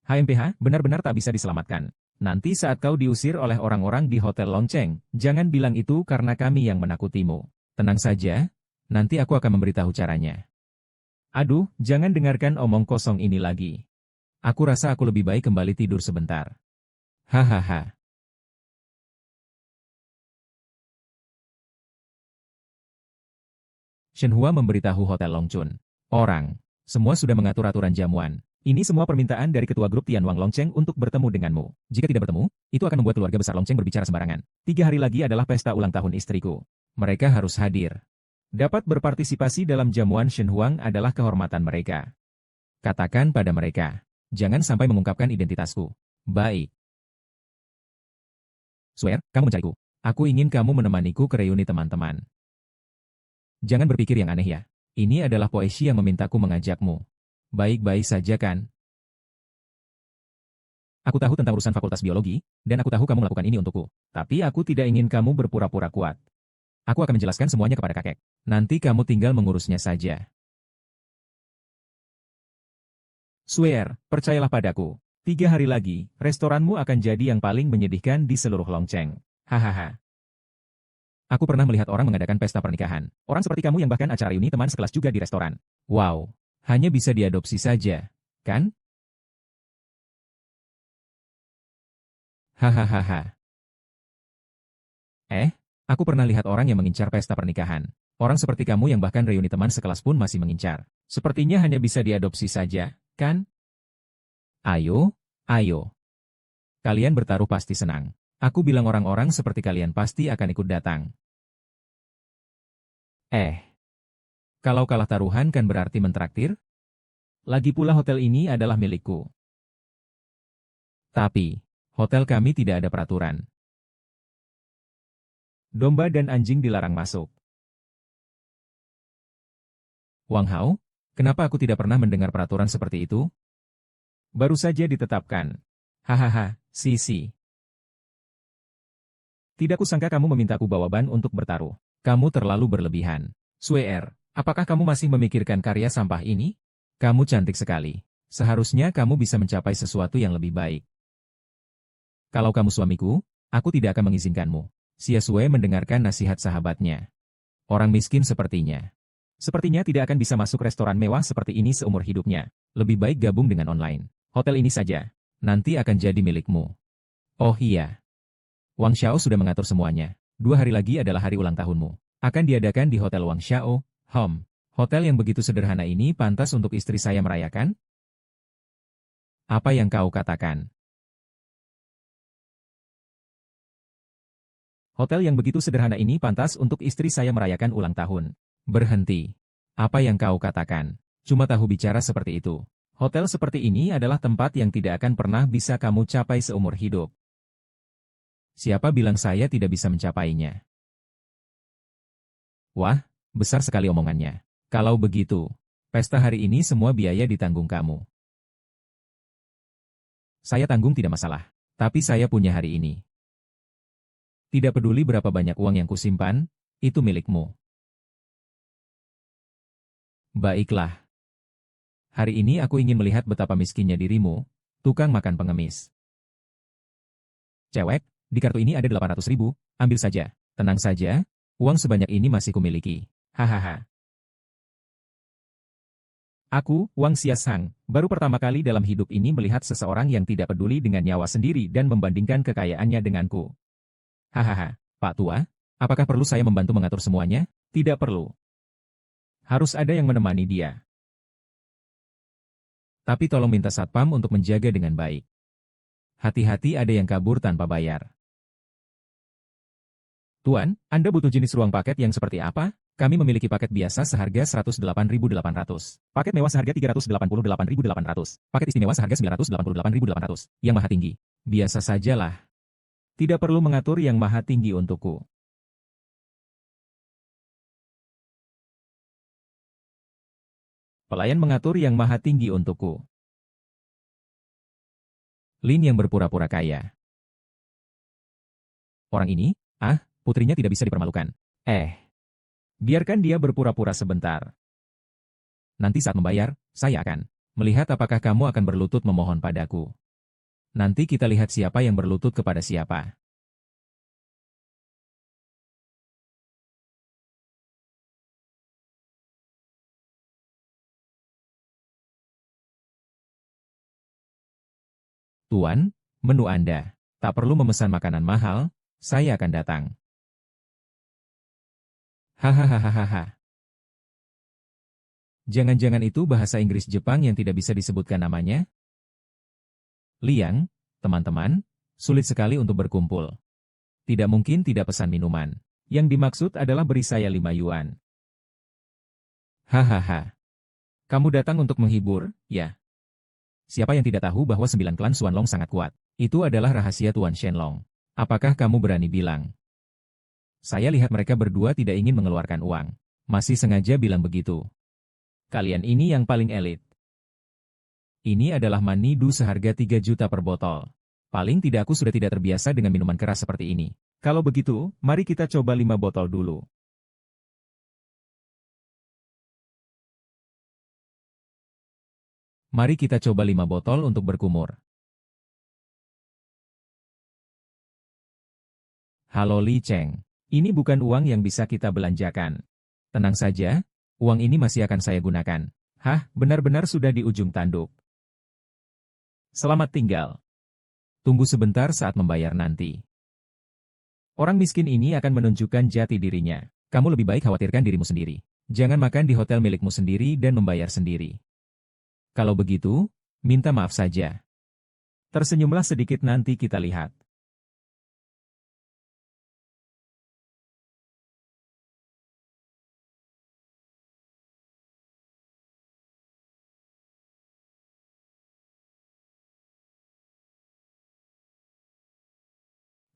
HMPH benar-benar tak bisa diselamatkan. Nanti saat kau diusir oleh orang-orang di Hotel Longcheng, jangan bilang itu karena kami yang menakutimu. Tenang saja, nanti aku akan memberitahu caranya. Aduh, jangan dengarkan omong kosong ini lagi. Aku rasa aku lebih baik kembali tidur sebentar. Hahaha. Shenhua memberitahu Hotel Longchun. Orang, semua sudah mengatur aturan jamuan. Ini semua permintaan dari ketua grup Tianwang Longcheng untuk bertemu denganmu. Jika tidak bertemu, itu akan membuat keluarga besar Longcheng berbicara sembarangan. 3 hari lagi adalah pesta ulang tahun istriku. Mereka harus hadir. Dapat berpartisipasi dalam jamuan Shenhuang adalah kehormatan mereka. Katakan pada mereka, jangan sampai mengungkapkan identitasku. Baik. Suer, kamu mencariku. Aku ingin kamu menemaniku ke reuni teman-teman. Jangan berpikir yang aneh ya. Ini adalah Poeshi yang memintaku mengajakmu. Baik-baik saja kan? Aku tahu tentang urusan fakultas biologi, dan aku tahu kamu melakukan ini untukku. Tapi aku tidak ingin kamu berpura-pura kuat. Aku akan menjelaskan semuanya kepada kakek. Nanti kamu tinggal mengurusnya saja. Suer, percayalah padaku. 3 hari lagi, restoranmu akan jadi yang paling menyedihkan di seluruh Longcheng. Hahaha. Aku pernah melihat orang mengadakan pesta pernikahan. Orang seperti kamu yang bahkan acara reuni teman sekelas juga di restoran. Wow. Hanya bisa diadopsi saja, kan? Hahaha. Aku pernah lihat orang yang mengincar pesta pernikahan. Orang seperti kamu yang bahkan reuni teman sekelas pun masih mengincar. Sepertinya hanya bisa diadopsi saja, kan? Ayo, ayo. Kalian bertaruh pasti senang. Aku bilang orang-orang seperti kalian pasti akan ikut datang. Kalau kalah taruhan kan berarti mentraktir? Lagi pula hotel ini adalah milikku. Tapi, hotel kami tidak ada peraturan. Domba dan anjing dilarang masuk. Wang Hao, kenapa aku tidak pernah mendengar peraturan seperti itu? Baru saja ditetapkan. Hahaha, Sisi. Tidak kusangka kamu memintaku bawa ban untuk bertaruh. Kamu terlalu berlebihan. Suer, apakah kamu masih memikirkan karya sampah ini? Kamu cantik sekali. Seharusnya kamu bisa mencapai sesuatu yang lebih baik. Kalau kamu suamiku, aku tidak akan mengizinkanmu. Xia Sui mendengarkan nasihat sahabatnya. Orang miskin sepertinya tidak akan bisa masuk restoran mewah seperti ini seumur hidupnya. Lebih baik gabung dengan online. Hotel ini saja. Nanti akan jadi milikmu. Oh iya. Wang Xiao sudah mengatur semuanya. 2 hari lagi adalah hari ulang tahunmu. Akan diadakan di Hotel Wang Xiao, Home. Hotel yang begitu sederhana ini pantas untuk istri saya merayakan? Apa yang kau katakan? Hotel yang begitu sederhana ini pantas untuk istri saya merayakan ulang tahun. Berhenti. Apa yang kau katakan? Cuma tahu bicara seperti itu. Hotel seperti ini adalah tempat yang tidak akan pernah bisa kamu capai seumur hidup. Siapa bilang saya tidak bisa mencapainya? Wah, besar sekali omongannya. Kalau begitu, pesta hari ini semua biaya ditanggung kamu. Saya tanggung tidak masalah. Tapi saya punya hari ini. Tidak peduli berapa banyak uang yang kusimpan, itu milikmu. Baiklah. Hari ini aku ingin melihat betapa miskinnya dirimu, tukang makan pengemis. Cewek, di kartu ini ada 800.000, ambil saja. Tenang saja, uang sebanyak ini masih kumiliki. Hahaha. Aku, Wang Xiasang, baru pertama kali dalam hidup ini melihat seseorang yang tidak peduli dengan nyawa sendiri dan membandingkan kekayaannya denganku. Hahaha, Pak Tua, apakah perlu saya membantu mengatur semuanya? Tidak perlu. Harus ada yang menemani dia. Tapi tolong minta satpam untuk menjaga dengan baik. Hati-hati ada yang kabur tanpa bayar. Tuan, Anda butuh jenis ruang paket yang seperti apa? Kami memiliki paket biasa seharga 108.800. Paket mewah seharga 388.800. Paket istimewa seharga 988.800. Yang maha tinggi. Biasa sajalah. Tidak perlu mengatur yang maha tinggi untukku. Pelayan mengatur yang maha tinggi untukku. Lin yang berpura-pura kaya. Orang ini, putrinya tidak bisa dipermalukan. Biarkan dia berpura-pura sebentar. Nanti saat membayar, saya akan melihat apakah kamu akan berlutut memohon padaku. Nanti kita lihat siapa yang berlutut kepada siapa. Tuan, menu Anda. Tak perlu memesan makanan mahal, saya akan datang. Hahaha. Jangan-jangan itu bahasa Inggris Jepang yang tidak bisa disebutkan namanya? Liang, teman-teman, sulit sekali untuk berkumpul. Tidak mungkin tidak pesan minuman. Yang dimaksud adalah beri saya 5 yuan. Hahaha. Kamu datang untuk menghibur, ya? Siapa yang tidak tahu bahwa 9 klan Xuanlong sangat kuat? Itu adalah rahasia Tuan Shenlong. Apakah kamu berani bilang? Saya lihat mereka berdua tidak ingin mengeluarkan uang. Masih sengaja bilang begitu. Kalian ini yang paling elit. Ini adalah manidu seharga 3 juta per botol. Paling tidak aku sudah tidak terbiasa dengan minuman keras seperti ini. Kalau begitu, mari kita coba 5 botol dulu. Mari kita coba 5 botol untuk berkumur. Halo Li Cheng. Ini bukan uang yang bisa kita belanjakan. Tenang saja, uang ini masih akan saya gunakan. Benar-benar sudah di ujung tanduk. Selamat tinggal. Tunggu sebentar saat membayar nanti. Orang miskin ini akan menunjukkan jati dirinya. Kamu lebih baik khawatirkan dirimu sendiri. Jangan makan di hotel milikmu sendiri dan membayar sendiri. Kalau begitu, minta maaf saja. Tersenyumlah sedikit nanti kita lihat.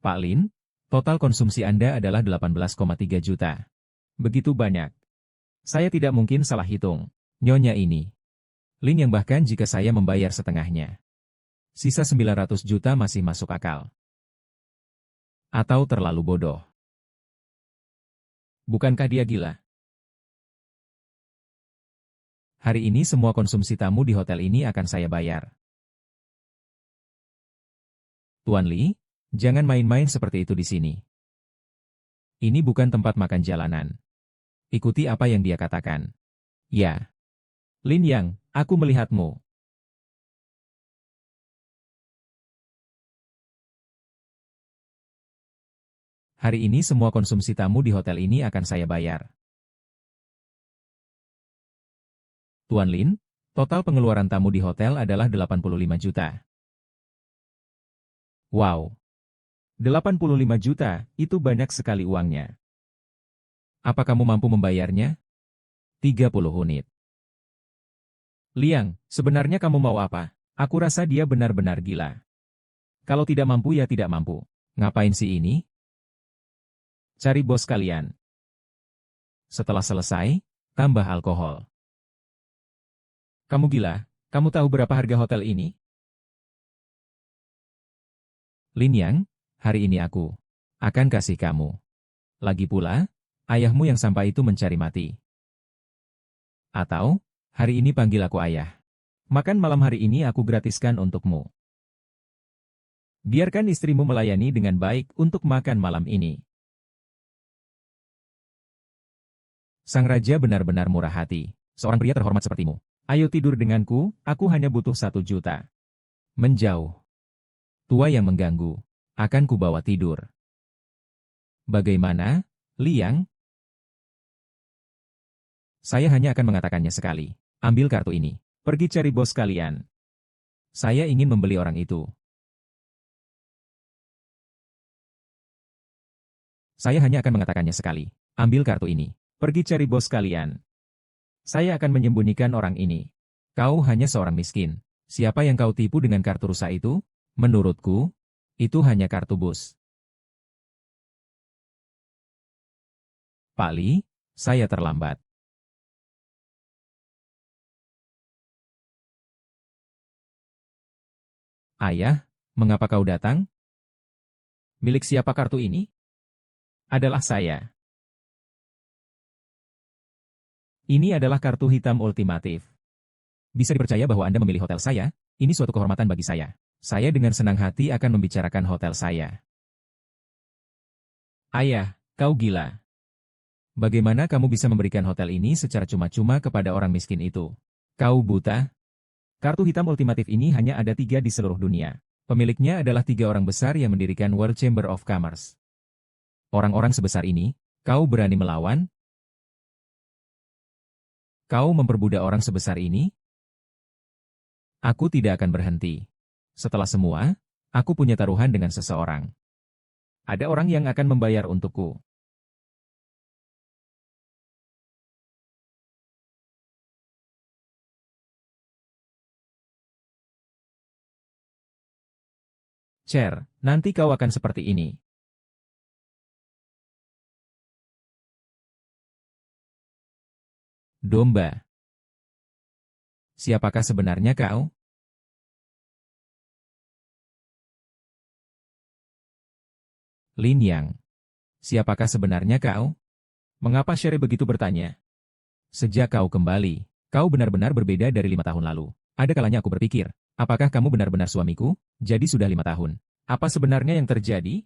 Pak Lin, total konsumsi Anda adalah 18,3 juta. Begitu banyak. Saya tidak mungkin salah hitung. Nyonya ini. Lin yang bahkan jika saya membayar setengahnya. Sisa 900 juta masih masuk akal. Atau terlalu bodoh. Bukankah dia gila? Hari ini semua konsumsi tamu di hotel ini akan saya bayar. Tuan Li, jangan main-main seperti itu di sini. Ini bukan tempat makan jalanan. Ikuti apa yang dia katakan. Ya. Lin Yang, aku melihatmu. Hari ini semua konsumsi tamu di hotel ini akan saya bayar. Tuan Lin, total pengeluaran tamu di hotel adalah 85 juta. Wow. 85 juta, itu banyak sekali uangnya. Apa kamu mampu membayarnya? 30 unit. Liang, sebenarnya kamu mau apa? Aku rasa dia benar-benar gila. Kalau tidak mampu ya tidak mampu. Ngapain sih ini? Cari bos kalian. Setelah selesai, tambah alkohol. Kamu gila? Kamu tahu berapa harga hotel ini? Lin Yang, hari ini aku akan kasih kamu. Lagi pula, ayahmu yang sampah itu mencari mati. Atau, hari ini panggil aku ayah. Makan malam hari ini aku gratiskan untukmu. Biarkan istrimu melayani dengan baik untuk makan malam ini. Sang raja benar-benar murah hati. Seorang pria terhormat sepertimu. Ayo tidur denganku, aku hanya butuh 1 juta. Menjauh. Tua yang mengganggu. Akan kubawa tidur. Bagaimana, Liang? Saya hanya akan mengatakannya sekali. Ambil kartu ini. Pergi cari bos kalian. Saya ingin membeli orang itu. Saya hanya akan mengatakannya sekali. Ambil kartu ini. Pergi cari bos kalian. Saya akan menyembunyikan orang ini. Kau hanya seorang miskin. Siapa yang kau tipu dengan kartu rusa itu? Menurutku, itu hanya kartu bus. Pak Li, saya terlambat. Ayah, mengapa kau datang? Milik siapa kartu ini? Adalah saya. Ini adalah kartu hitam ultimatif. Bisa dipercaya bahwa Anda memilih hotel saya, ini suatu kehormatan bagi saya. Saya dengan senang hati akan membicarakan hotel saya. Ayah, kau gila. Bagaimana kamu bisa memberikan hotel ini secara cuma-cuma kepada orang miskin itu? Kau buta? Kartu hitam ultimatif ini hanya ada 3 di seluruh dunia. Pemiliknya adalah 3 orang besar yang mendirikan World Chamber of Commerce. Orang-orang sebesar ini, kau berani melawan? Kau memperbudak orang sebesar ini? Aku tidak akan berhenti. Setelah semua, aku punya taruhan dengan seseorang. Ada orang yang akan membayar untukku. Cher, nanti kau akan seperti ini. Domba. Siapakah sebenarnya kau? Lin Yang. Siapakah sebenarnya kau? Mengapa Sherry begitu bertanya? Sejak kau kembali, kau benar-benar berbeda dari 5 tahun lalu. Ada kalanya aku berpikir, apakah kamu benar-benar suamiku? Jadi sudah 5 tahun. Apa sebenarnya yang terjadi?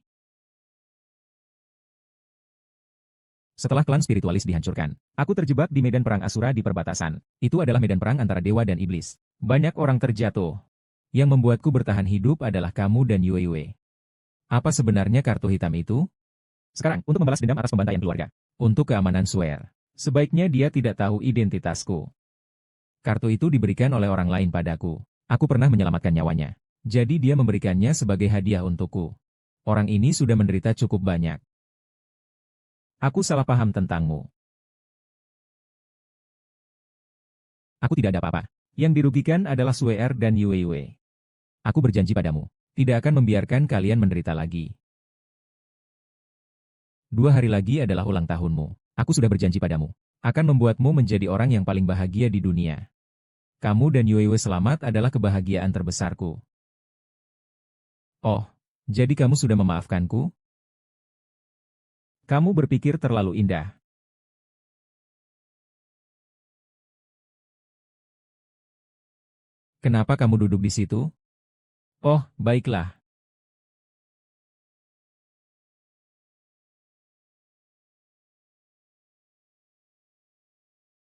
Setelah klan spiritualis dihancurkan, aku terjebak di medan perang Asura di perbatasan. Itu adalah medan perang antara dewa dan iblis. Banyak orang terjatuh. Yang membuatku bertahan hidup adalah kamu dan Yue Yue. Apa sebenarnya kartu hitam itu? Sekarang, untuk membalas dendam atas pembantaian keluarga. Untuk keamanan Swear. Sebaiknya dia tidak tahu identitasku. Kartu itu diberikan oleh orang lain padaku. Aku pernah menyelamatkan nyawanya. Jadi dia memberikannya sebagai hadiah untukku. Orang ini sudah menderita cukup banyak. Aku salah paham tentangmu. Aku tidak ada apa-apa. Yang dirugikan adalah Swear dan Yue Yue. Aku berjanji padamu, tidak akan membiarkan kalian menderita lagi. 2 hari lagi adalah ulang tahunmu. Aku sudah berjanji padamu, akan membuatmu menjadi orang yang paling bahagia di dunia. Kamu dan Yue Yue selamat adalah kebahagiaan terbesarku. Oh, jadi kamu sudah memaafkanku? Kamu berpikir terlalu indah. Kenapa kamu duduk di situ? Oh, baiklah.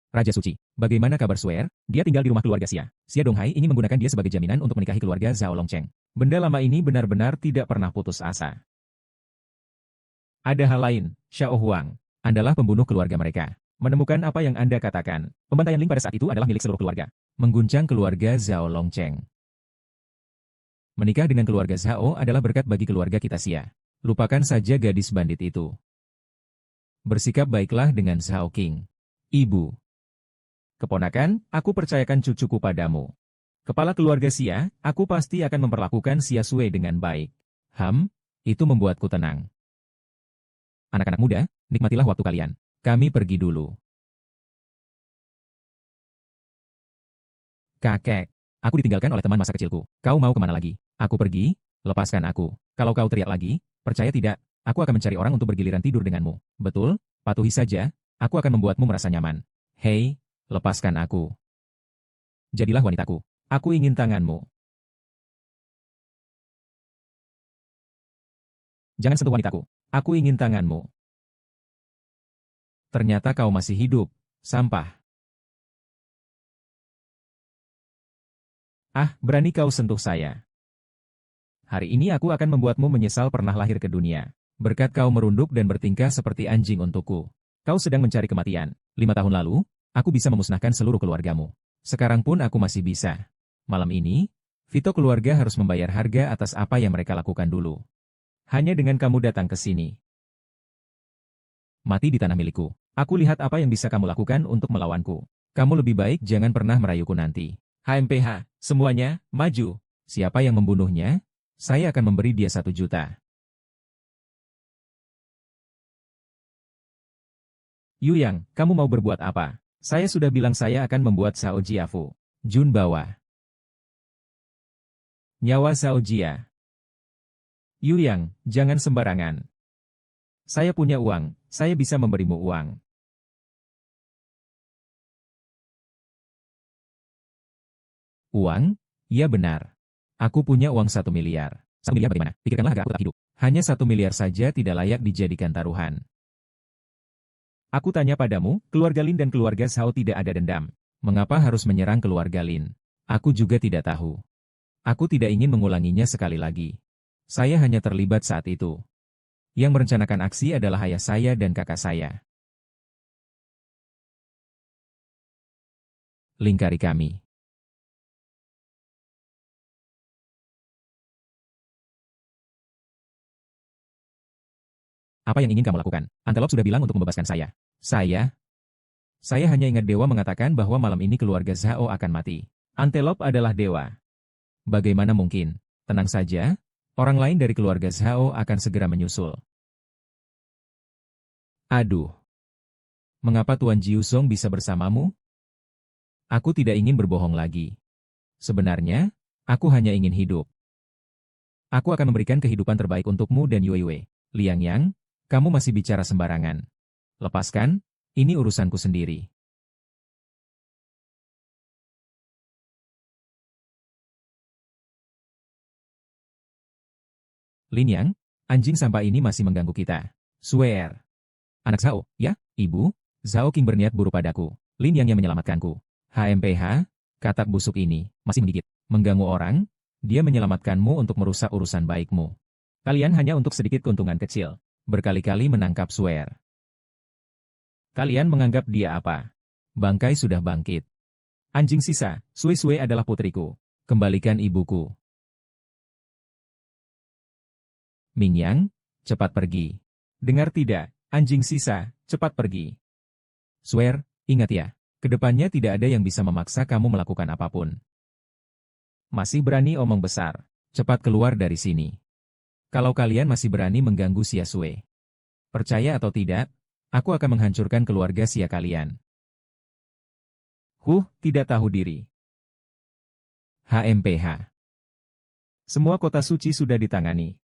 Raja Suci. Bagaimana kabar Suer? Dia tinggal di rumah keluarga Xia. Xia Donghai ingin menggunakan dia sebagai jaminan untuk menikahi keluarga Zhao Longcheng. Benda lama ini benar-benar tidak pernah putus asa. Ada hal lain, Xiao Huang. Adalah pembunuh keluarga mereka. Menemukan apa yang Anda katakan. Pembantaian Ling pada saat itu adalah milik seluruh keluarga. Mengguncang keluarga Zhao Longcheng. Menikah dengan keluarga Zhao adalah berkat bagi keluarga kita Xia. Lupakan saja gadis bandit itu. Bersikap baiklah dengan Zhao King. Ibu. Keponakan, aku percayakan cucuku padamu. Kepala keluarga Xia, aku pasti akan memperlakukan Xia Sui dengan baik. Itu membuatku tenang. Anak-anak muda, nikmatilah waktu kalian. Kami pergi dulu. Kakek, aku ditinggalkan oleh teman masa kecilku. Kau mau kemana lagi? Aku pergi, lepaskan aku. Kalau kau teriak lagi, percaya tidak, aku akan mencari orang untuk bergiliran tidur denganmu. Betul, patuhi saja, aku akan membuatmu merasa nyaman. Hei, lepaskan aku. Jadilah wanitaku. Aku ingin tanganmu. Jangan sentuh wanitaku. Aku ingin tanganmu. Ternyata kau masih hidup. Sampah. Ah, berani kau sentuh saya. Hari ini aku akan membuatmu menyesal pernah lahir ke dunia. Berkat kau merunduk dan bertingkah seperti anjing untukku. Kau sedang mencari kematian. 5 tahun lalu, aku bisa memusnahkan seluruh keluargamu. Sekarang pun aku masih bisa. Malam ini, Vito keluarga harus membayar harga atas apa yang mereka lakukan dulu. Hanya dengan kamu datang ke sini. Mati di tanah milikku. Aku lihat apa yang bisa kamu lakukan untuk melawanku. Kamu lebih baik jangan pernah merayuku nanti. HMPH, semuanya, maju. Siapa yang membunuhnya? Saya akan memberi dia 1 juta. Yuyang, kamu mau berbuat apa? Saya sudah bilang saya akan membuat Sao Jiafu. Jun bawa. Nyawa Sao Jia. Yuyang, jangan sembarangan. Saya punya uang, saya bisa memberimu uang. Uang? Ya benar. Aku punya uang 1 miliar. 1 miliar bagaimana? Pikirkanlah agar aku tetap hidup. Hanya 1 miliar saja tidak layak dijadikan taruhan. Aku tanya padamu, keluarga Lin dan keluarga Sao tidak ada dendam. Mengapa harus menyerang keluarga Lin? Aku juga tidak tahu. Aku tidak ingin mengulanginya sekali lagi. Saya hanya terlibat saat itu. Yang merencanakan aksi adalah ayah saya dan kakak saya. Lingkari kami. Apa yang ingin kamu lakukan? Antelop sudah bilang untuk membebaskan saya. Saya hanya ingat dewa mengatakan bahwa malam ini keluarga Zhao akan mati. Antelop adalah dewa. Bagaimana mungkin? Tenang saja, orang lain dari keluarga Zhao akan segera menyusul. Aduh. Mengapa Tuan Jiusong bisa bersamamu? Aku tidak ingin berbohong lagi. Sebenarnya, aku hanya ingin hidup. Aku akan memberikan kehidupan terbaik untukmu dan Yue Yue. Liang Yang, kamu masih bicara sembarangan. Lepaskan, ini urusanku sendiri. Lin Yang, anjing sampah ini masih mengganggu kita. Swear. Anak Zhao, ya, ibu? Zhao King berniat buruk padaku. Lin Yang menyelamatkanku. HMPH, katak busuk ini, masih menggigit. Mengganggu orang, dia menyelamatkanmu untuk merusak urusan baikmu. Kalian hanya untuk sedikit keuntungan kecil. Berkali-kali menangkap Swear. Kalian menganggap dia apa? Bangkai sudah bangkit. Anjing sisa, Sue-Sue adalah putriku. Kembalikan ibuku. Mingyang, cepat pergi. Dengar tidak, anjing sisa, cepat pergi. Swear, ingat ya, kedepannya tidak ada yang bisa memaksa kamu melakukan apapun. Masih berani omong besar, cepat keluar dari sini. Kalau kalian masih berani mengganggu Xia Sui. Percaya atau tidak, aku akan menghancurkan keluarga Xia kalian. Tidak tahu diri. HMPH. Semua kota suci sudah ditangani.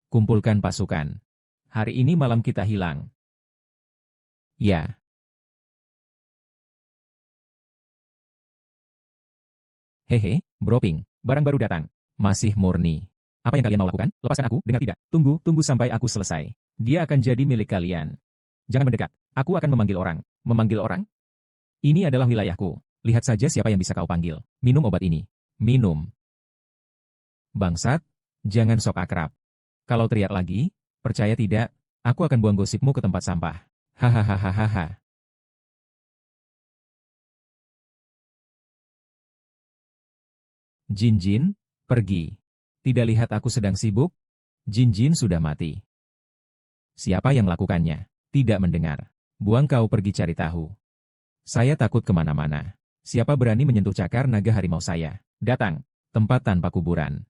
Kumpulkan pasukan. Hari ini malam kita hilang. Ya. Hehe, Broping, barang baru datang. Masih murni. Apa yang kalian mau lakukan? Lepaskan aku, dengar tidak? Tunggu sampai aku selesai. Dia akan jadi milik kalian. Jangan mendekat. Aku akan memanggil orang. Memanggil orang? Ini adalah wilayahku. Lihat saja siapa yang bisa kau panggil. Minum obat ini. Minum. Bangsat, jangan sok akrab. Kalau teriak lagi, percaya tidak, aku akan buang gosipmu ke tempat sampah. Hahaha. Jin, pergi. Tidak lihat aku sedang sibuk? Jin sudah mati. Siapa yang melakukannya? Tidak mendengar. Buang kau pergi cari tahu. Saya takut kemana-mana. Siapa berani menyentuh cakar naga harimau saya? Datang. Tempat tanpa kuburan.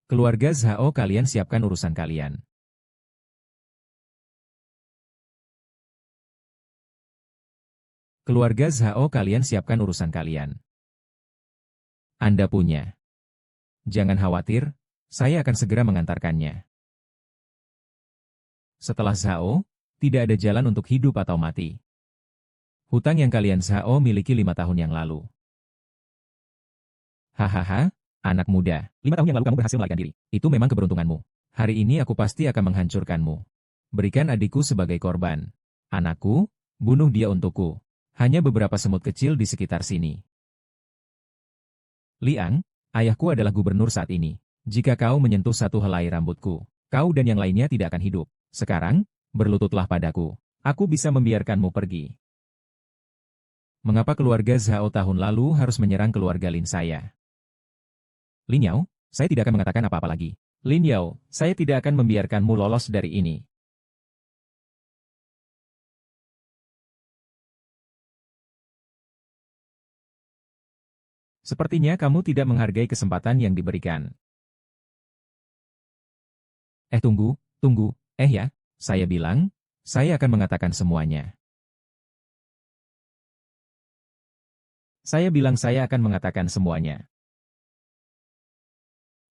Keluarga Zhao, kalian siapkan urusan kalian. Keluarga Zhao, kalian siapkan urusan kalian. Anda punya. Jangan khawatir, saya akan segera mengantarkannya. Setelah Zhao, tidak ada jalan untuk hidup atau mati. Hutang yang kalian Zhao miliki 5 tahun yang lalu. Hahaha, anak muda, 5 tahun yang lalu kamu berhasil melarikan diri. Itu memang keberuntunganmu. Hari ini aku pasti akan menghancurkanmu. Berikan adikku sebagai korban. Anakku, bunuh dia untukku. Hanya beberapa semut kecil di sekitar sini. Liang, ayahku adalah gubernur saat ini. Jika kau menyentuh satu helai rambutku, kau dan yang lainnya tidak akan hidup. Sekarang, berlututlah padaku. Aku bisa membiarkanmu pergi. Mengapa keluarga Zhao tahun lalu harus menyerang keluarga Lin saya? Lin Yao, saya tidak akan mengatakan apa-apa lagi. Lin Yao, saya tidak akan membiarkanmu lolos dari ini. Sepertinya kamu tidak menghargai kesempatan yang diberikan. Tunggu. Ya, saya bilang, saya akan mengatakan semuanya. Saya bilang saya akan mengatakan semuanya.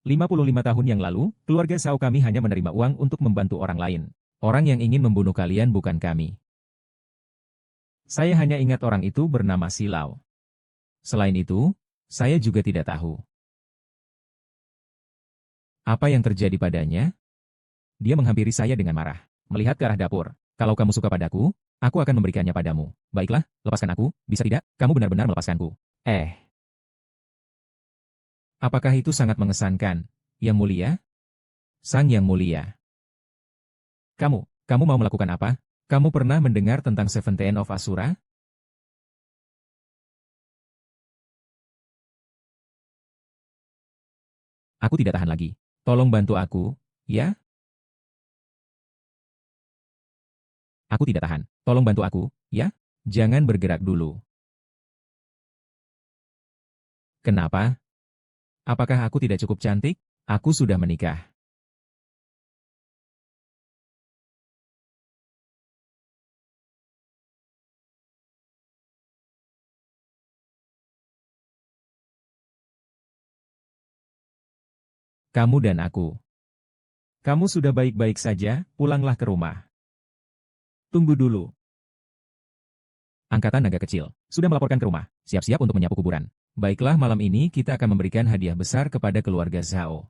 55 tahun yang lalu, keluarga Zhao kami hanya menerima uang untuk membantu orang lain. Orang yang ingin membunuh kalian bukan kami. Saya hanya ingat orang itu bernama Silau. Selain itu, saya juga tidak tahu. Apa yang terjadi padanya? Dia menghampiri saya dengan marah. Melihat ke arah dapur. Kalau kamu suka padaku, aku akan memberikannya padamu. Baiklah, lepaskan aku, bisa tidak? Kamu benar-benar melepaskanku. Apakah itu sangat mengesankan, Yang Mulia? Sang Yang Mulia. Kamu mau melakukan apa? Kamu pernah mendengar tentang Seventeen of Asura? Aku tidak tahan lagi. Tolong bantu aku, ya? Aku tidak tahan. Tolong bantu aku, ya? Jangan bergerak dulu. Kenapa? Apakah aku tidak cukup cantik? Aku sudah menikah. Kamu dan aku. Kamu sudah baik-baik saja, pulanglah ke rumah. Tunggu dulu. Angkatan naga kecil, sudah melaporkan ke rumah, siap-siap untuk menyapu kuburan. Baiklah, malam ini kita akan memberikan hadiah besar kepada keluarga Zhao.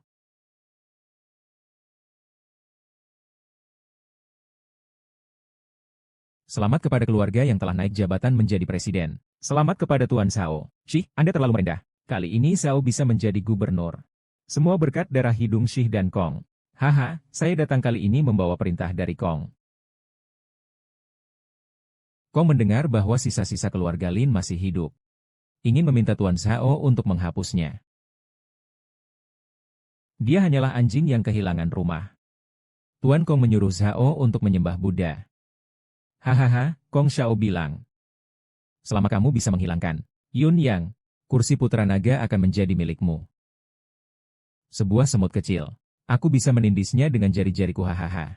Selamat kepada keluarga yang telah naik jabatan menjadi presiden. Selamat kepada Tuan Zhao. Syih, Anda terlalu merendah. Kali ini Zhao bisa menjadi gubernur. Semua berkat darah hidung Syih dan Kong. Haha, saya datang kali ini membawa perintah dari Kong. Kong mendengar bahwa sisa-sisa keluarga Lin masih hidup. Ingin meminta Tuan Zhao untuk menghapusnya. Dia hanyalah anjing yang kehilangan rumah. Tuan Kong menyuruh Zhao untuk menyembah Buddha. Hahaha, Kong Xiao bilang. Selama kamu bisa menghilangkan Yun Yang, kursi putra naga akan menjadi milikmu. Sebuah semut kecil. Aku bisa menindisnya dengan jari-jariku, hahaha.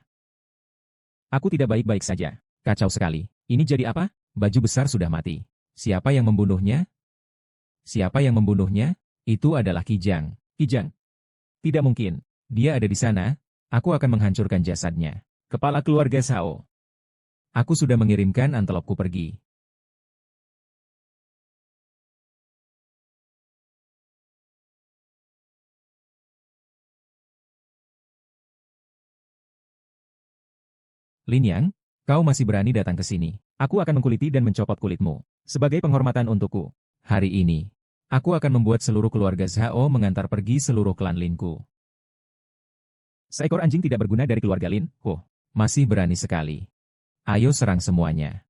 Aku tidak baik-baik saja. Kacau sekali. Ini jadi apa? Baju besar sudah mati. Siapa yang membunuhnya? Siapa yang membunuhnya? Itu adalah Kijang. Kijang. Tidak mungkin. Dia ada di sana. Aku akan menghancurkan jasadnya. Kepala keluarga Zhao. Aku sudah mengirimkan antelopku pergi. Lin Yang, kau masih berani datang ke sini. Aku akan mengkuliti dan mencopot kulitmu. Sebagai penghormatan untukku. Hari ini, aku akan membuat seluruh keluarga Zhao mengantar pergi seluruh klan Linku. Seekor anjing tidak berguna dari keluarga Lin, masih berani sekali. Ayo serang semuanya.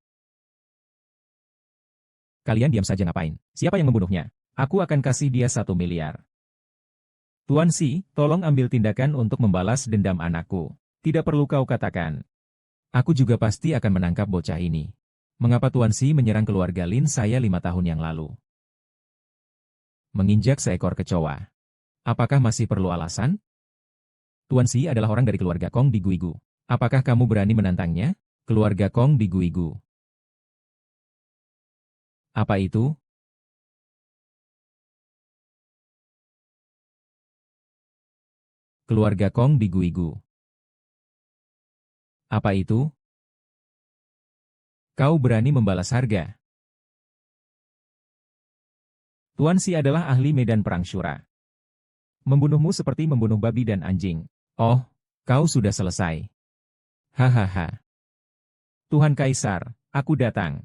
Kalian diam saja ngapain? Siapa yang membunuhnya? Aku akan kasih dia 1 miliar. Tuan Si, tolong ambil tindakan untuk membalas dendam anakku. Tidak perlu kau katakan. Aku juga pasti akan menangkap bocah ini. Mengapa Tuan Si menyerang keluarga Lin saya 5 tahun yang lalu? Menginjak seekor kecoa. Apakah masih perlu alasan? Tuan Si adalah orang dari keluarga Kong di Guigu. Apakah kamu berani menantangnya? Keluarga Kong di Guigu. Apa itu? Keluarga Kong di Guigu. Apa itu? Kau berani membalas harga. Tuan Si adalah ahli medan perang Shura. Membunuhmu seperti membunuh babi dan anjing. Oh, kau sudah selesai. Hahaha. Tuhan Kaisar, aku datang.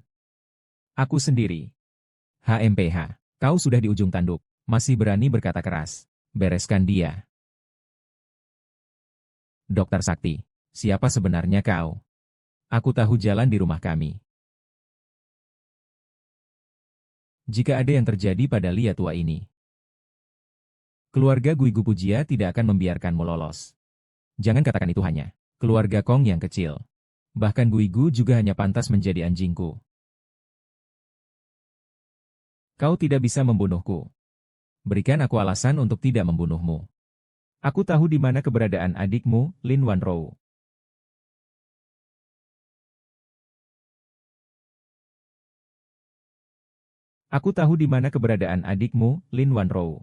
Aku sendiri. HMPH, kau sudah di ujung tanduk. Masih berani berkata keras. Bereskan dia. Dokter Sakti, siapa sebenarnya kau? Aku tahu jalan di rumah kami. Jika ada yang terjadi pada Lia tua ini, keluarga Guigu Pujia tidak akan membiarkanmu lolos. Jangan katakan itu hanya keluarga Kong yang kecil. Bahkan Guigu juga hanya pantas menjadi anjingku. Kau tidak bisa membunuhku. Berikan aku alasan untuk tidak membunuhmu. Aku tahu di mana keberadaan adikmu, Lin Wanrou. Aku tahu di mana keberadaan adikmu, Lin Wanrou.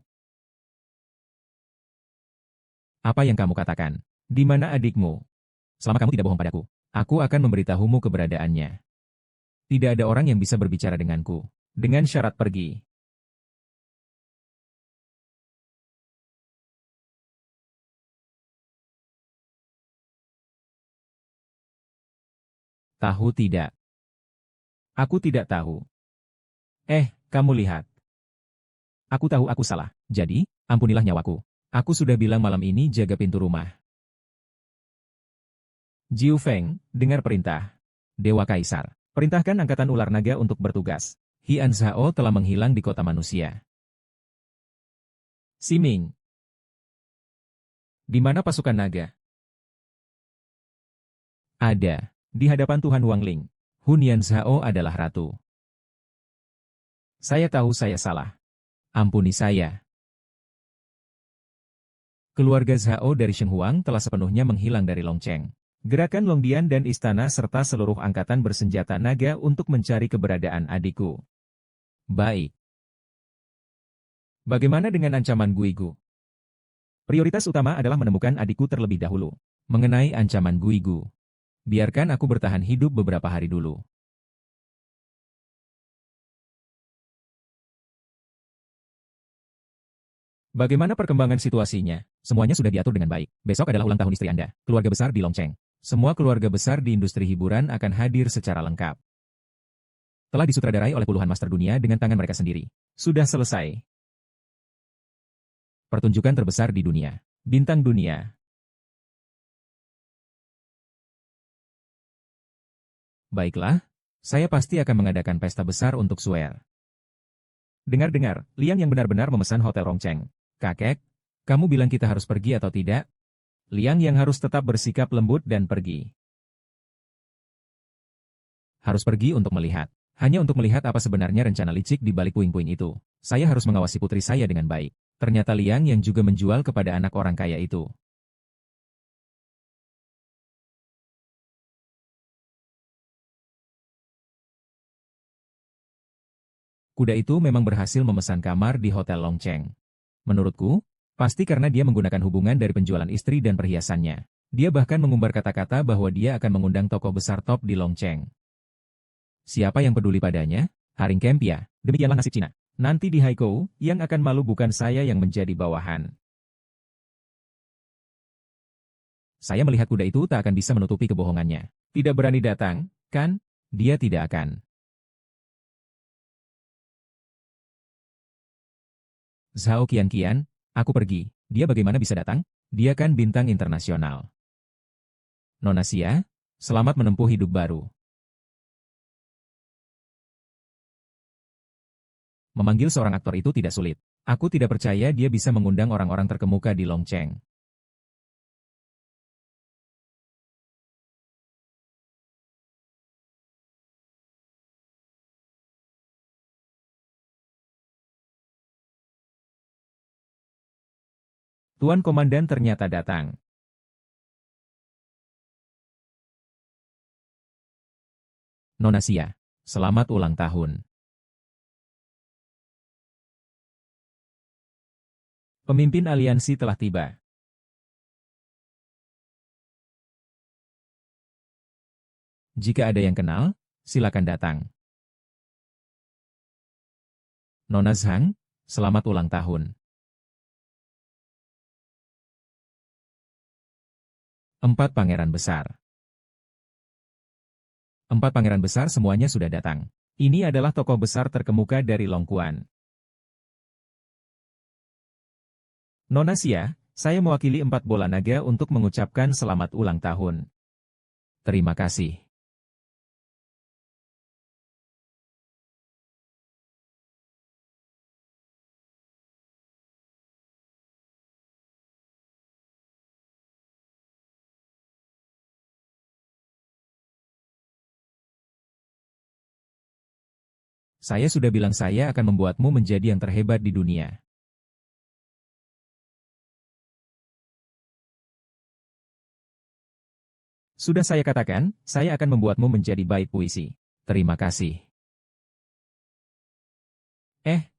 Apa yang kamu katakan? Di mana adikmu? Selama kamu tidak bohong padaku, aku akan memberitahumu keberadaannya. Tidak ada orang yang bisa berbicara denganku. Dengan syarat pergi. Tahu tidak? Aku tidak tahu. Kamu lihat. Aku tahu aku salah. Jadi, ampunilah nyawaku. Aku sudah bilang malam ini jaga pintu rumah. Jiu Feng, dengar perintah. Dewa Kaisar, perintahkan angkatan ular naga untuk bertugas. Hian Zhao telah menghilang di kota manusia. Siming. Di mana pasukan naga? Ada. Di hadapan Tuhan Wangling. Hunian Zhao adalah ratu. Saya tahu saya salah. Ampuni saya. Keluarga Zhao dari Shenghuang telah sepenuhnya menghilang dari Longcheng. Gerakan Longdian dan istana serta seluruh angkatan bersenjata naga untuk mencari keberadaan adikku. Baik. Bagaimana dengan ancaman Guigu? Prioritas utama adalah menemukan adikku terlebih dahulu. Mengenai ancaman Guigu, biarkan aku bertahan hidup beberapa hari dulu. Bagaimana perkembangan situasinya? Semuanya sudah diatur dengan baik. Besok adalah ulang tahun istri Anda, keluarga besar di Longcheng. Semua keluarga besar di industri hiburan akan hadir secara lengkap. Telah disutradarai oleh puluhan master dunia dengan tangan mereka sendiri. Sudah selesai. Pertunjukan terbesar di dunia. Bintang dunia. Baiklah, saya pasti akan mengadakan pesta besar untuk Swear. Dengar-dengar, Liang yang benar-benar memesan Hotel Rongcheng. Kakek, kamu bilang kita harus pergi atau tidak? Liang yang harus tetap bersikap lembut dan pergi. Harus pergi untuk melihat. Hanya untuk melihat apa sebenarnya rencana licik di balik puing-puing itu. Saya harus mengawasi putri saya dengan baik. Ternyata Liang yang juga menjual kepada anak orang kaya itu. Kuda itu memang berhasil memesan kamar di Hotel Longcheng. Menurutku, pasti karena dia menggunakan hubungan dari penjualan istri dan perhiasannya. Dia bahkan mengumbar kata-kata bahwa dia akan mengundang tokoh besar top di Longcheng. Siapa yang peduli padanya? Haring Kempia, demikianlah nasib Cina. Nanti di Haikou, yang akan malu bukan saya yang menjadi bawahan. Saya melihat kuda itu tak akan bisa menutupi kebohongannya. Tidak berani datang, kan? Dia tidak akan. Zhao Qianqian, aku pergi. Dia bagaimana bisa datang? Dia kan bintang internasional. Nona Xia, selamat menempuh hidup baru. Memanggil seorang aktor itu tidak sulit. Aku tidak percaya dia bisa mengundang orang-orang terkemuka di Longcheng. Tuan Komandan ternyata datang. Nona Xia, selamat ulang tahun. Pemimpin aliansi telah tiba. Jika ada yang kenal, silakan datang. Nona Zhang, selamat ulang tahun. 4 pangeran besar. 4 pangeran besar semuanya sudah datang. Ini adalah tokoh besar terkemuka dari Longquan. Nona Xia, saya mewakili 4 bola naga untuk mengucapkan selamat ulang tahun. Terima kasih. Saya sudah bilang saya akan membuatmu menjadi yang terhebat di dunia. Sudah saya katakan, saya akan membuatmu menjadi bait puisi. Terima kasih.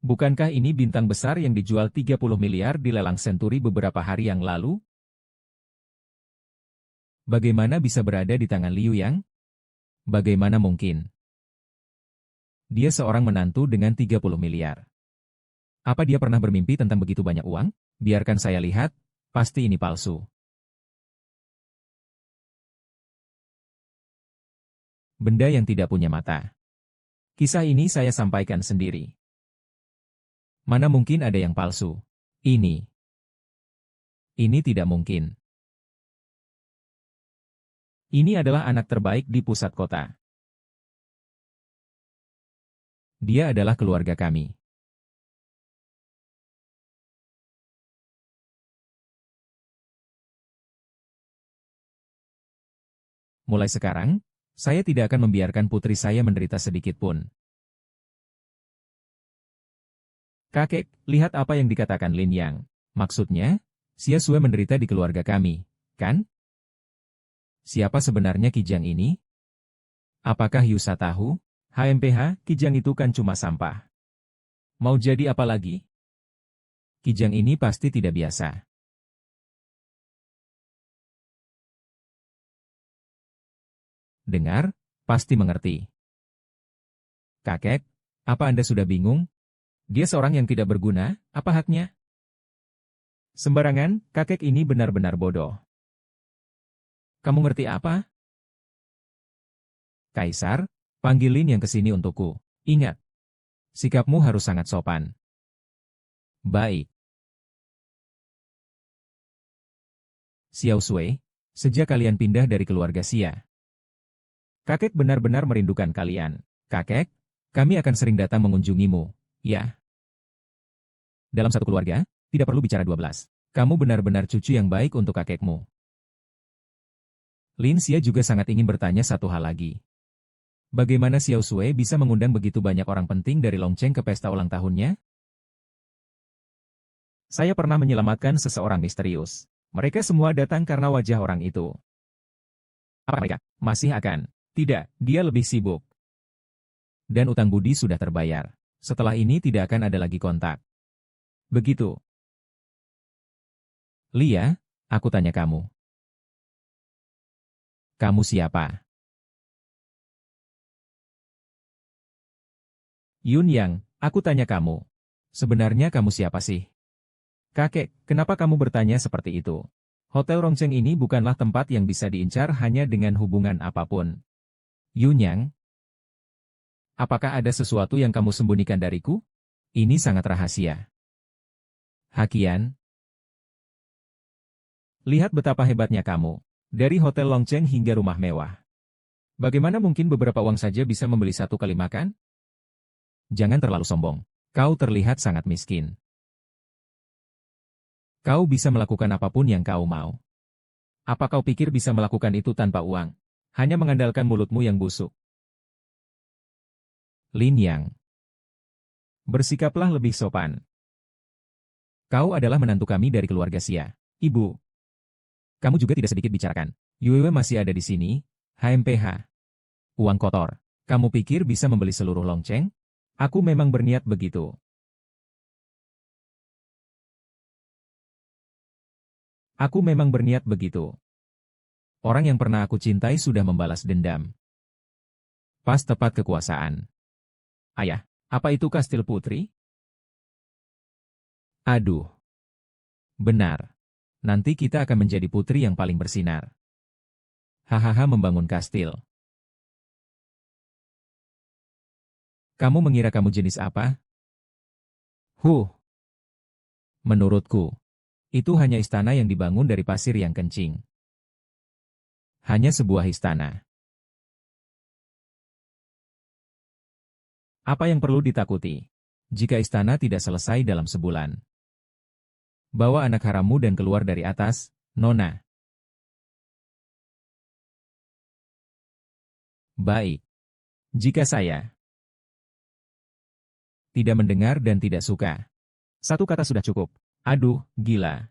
Bukankah ini bintang besar yang dijual 30 miliar di lelang Senturi beberapa hari yang lalu? Bagaimana bisa berada di tangan Liu Yang? Bagaimana mungkin? Dia seorang menantu dengan 30 miliar. Apa dia pernah bermimpi tentang begitu banyak uang? Biarkan saya lihat, pasti ini palsu. Benda yang tidak punya mata. Kisah ini saya sampaikan sendiri. Mana mungkin ada yang palsu? Ini tidak mungkin. Ini adalah anak terbaik di pusat kota. Dia adalah keluarga kami. Mulai sekarang, saya tidak akan membiarkan putri saya menderita sedikit pun. Kakek, lihat apa yang dikatakan Lin Yang. Maksudnya, Xia Sue menderita di keluarga kami, kan? Siapa sebenarnya Kijang ini? Apakah Yusa tahu? HMPH, Kijang itu kan cuma sampah. Mau jadi apa lagi? Kijang ini pasti tidak biasa. Dengar, pasti mengerti. Kakek, apa Anda sudah bingung? Dia seorang yang tidak berguna, apa haknya? Sembarangan, kakek ini benar-benar bodoh. Kamu ngerti apa? Kaisar, panggilin yang kesini untukku. Ingat, sikapmu harus sangat sopan. Baik. Xiao Sui, sejak kalian pindah dari keluarga Xia, kakek benar-benar merindukan kalian. Kakek, kami akan sering datang mengunjungimu, ya. Dalam satu keluarga, tidak perlu bicara 12. Kamu benar-benar cucu yang baik untuk kakekmu. Lin Xia juga sangat ingin bertanya satu hal lagi. Bagaimana Xiao Sui bisa mengundang begitu banyak orang penting dari Longcheng ke pesta ulang tahunnya? Saya pernah menyelamatkan seseorang misterius. Mereka semua datang karena wajah orang itu. Apa mereka masih akan? Tidak, dia lebih sibuk. Dan utang budi sudah terbayar. Setelah ini tidak akan ada lagi kontak. Begitu. Lia, aku tanya kamu. Kamu siapa? Yun Yang, aku tanya kamu. Sebenarnya kamu siapa sih? Kakek, kenapa kamu bertanya seperti itu? Hotel Rongcheng ini bukanlah tempat yang bisa diincar hanya dengan hubungan apapun. Yunyang, apakah ada sesuatu yang kamu sembunyikan dariku? Ini sangat rahasia. Hakian, lihat betapa hebatnya kamu. Dari Hotel Longcheng hingga rumah mewah. Bagaimana mungkin beberapa uang saja bisa membeli satu kali makan? Jangan terlalu sombong. Kau terlihat sangat miskin. Kau bisa melakukan apapun yang kau mau. Apa kau pikir bisa melakukan itu tanpa uang? Hanya mengandalkan mulutmu yang busuk. Lin Yang, bersikaplah lebih sopan. Kau adalah menantu kami dari keluarga Xia. Ibu, kamu juga tidak sedikit bicarakan. Yue masih ada di sini. HMPH. Uang kotor. Kamu pikir bisa membeli seluruh Longcheng? Aku memang berniat begitu. Aku memang berniat begitu. Orang yang pernah aku cintai sudah membalas dendam. Pas tepat kekuasaan. Ayah, apa itu kastil putri? Aduh. Benar. Nanti kita akan menjadi putri yang paling bersinar. Hahaha membangun kastil. Kamu mengira kamu jenis apa? Menurutku, itu hanya istana yang dibangun dari pasir yang kencing. Hanya sebuah istana. Apa yang perlu ditakuti? Jika istana tidak selesai dalam sebulan. Bawa anak harammu dan keluar dari atas, Nona. Baik. Jika saya tidak mendengar dan tidak suka. Satu kata sudah cukup. Aduh, gila.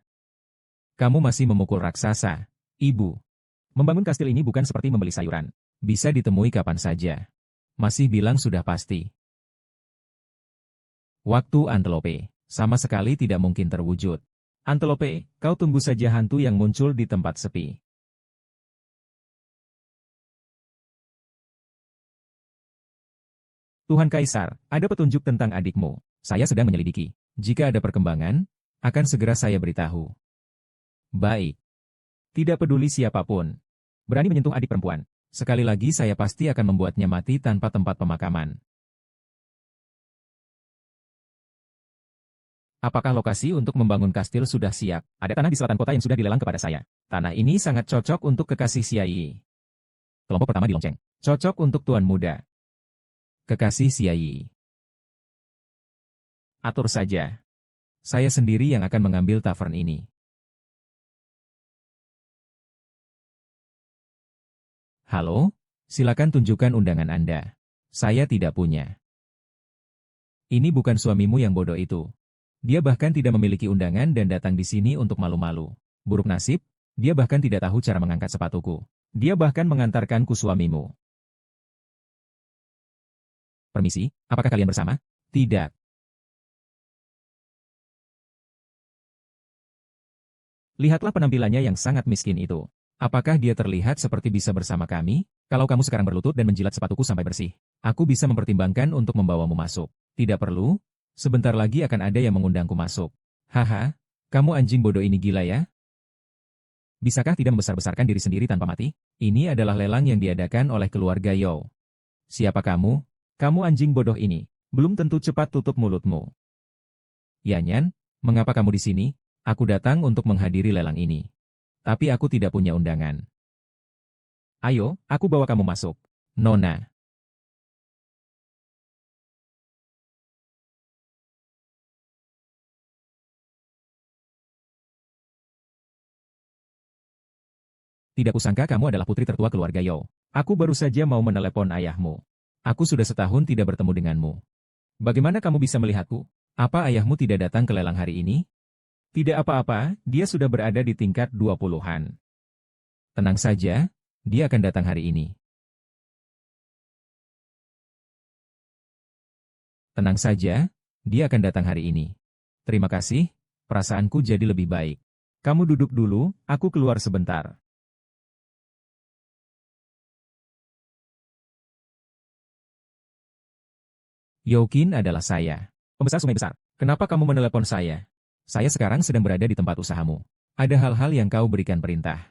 Kamu masih memukul raksasa, ibu. Membangun kastil ini bukan seperti membeli sayuran. Bisa ditemui kapan saja. Masih bilang sudah pasti. Waktu antelope, sama sekali tidak mungkin terwujud. Antelope, kau tunggu saja hantu yang muncul di tempat sepi. Tuhan Kaisar, ada petunjuk tentang adikmu. Saya sedang menyelidiki. Jika ada perkembangan, akan segera saya beritahu. Baik. Tidak peduli siapapun. Berani menyentuh adik perempuan. Sekali lagi saya pasti akan membuatnya mati tanpa tempat pemakaman. Apakah lokasi untuk membangun kastil sudah siap? Ada tanah di selatan kota yang sudah dilelang kepada saya. Tanah ini sangat cocok untuk kekasih Xiayi. Kelompok pertama di Longcheng. Cocok untuk tuan muda. Kekasih Xiayi. Atur saja. Saya sendiri yang akan mengambil tavern ini. Halo? Silakan tunjukkan undangan Anda. Saya tidak punya. Ini bukan suamimu yang bodoh itu. Dia bahkan tidak memiliki undangan dan datang di sini untuk malu-malu. Buruk nasib, dia bahkan tidak tahu cara mengangkat sepatuku. Dia bahkan mengantarkanku suamimu. Permisi, apakah kalian bersama? Tidak. Lihatlah penampilannya yang sangat miskin itu. Apakah dia terlihat seperti bisa bersama kami? Kalau kamu sekarang berlutut dan menjilat sepatuku sampai bersih, aku bisa mempertimbangkan untuk membawamu masuk. Tidak perlu, sebentar lagi akan ada yang mengundangku masuk. Haha, kamu anjing bodoh ini gila ya? Bisakah tidak membesar-besarkan diri sendiri tanpa mati? Ini adalah lelang yang diadakan oleh keluarga Yao. Siapa kamu? Kamu anjing bodoh ini. Belum tentu cepat tutup mulutmu. Yanyan, mengapa kamu di sini? Aku datang untuk menghadiri lelang ini. Tapi aku tidak punya undangan. Ayo, aku bawa kamu masuk. Nona. Tidak kusangka kamu adalah putri tertua keluarga Yao. Aku baru saja mau menelepon ayahmu. Aku sudah setahun tidak bertemu denganmu. Bagaimana kamu bisa melihatku? Apa ayahmu tidak datang ke lelang hari ini? Tidak apa-apa, dia sudah berada di tingkat 20-an. Tenang saja, dia akan datang hari ini. Tenang saja, dia akan datang hari ini. Terima kasih, perasaanku jadi lebih baik. Kamu duduk dulu, aku keluar sebentar. Yokin adalah saya. Pembesar sungai besar. Kenapa kamu menelepon saya? Saya sekarang sedang berada di tempat usahamu. Ada hal-hal yang kau berikan perintah.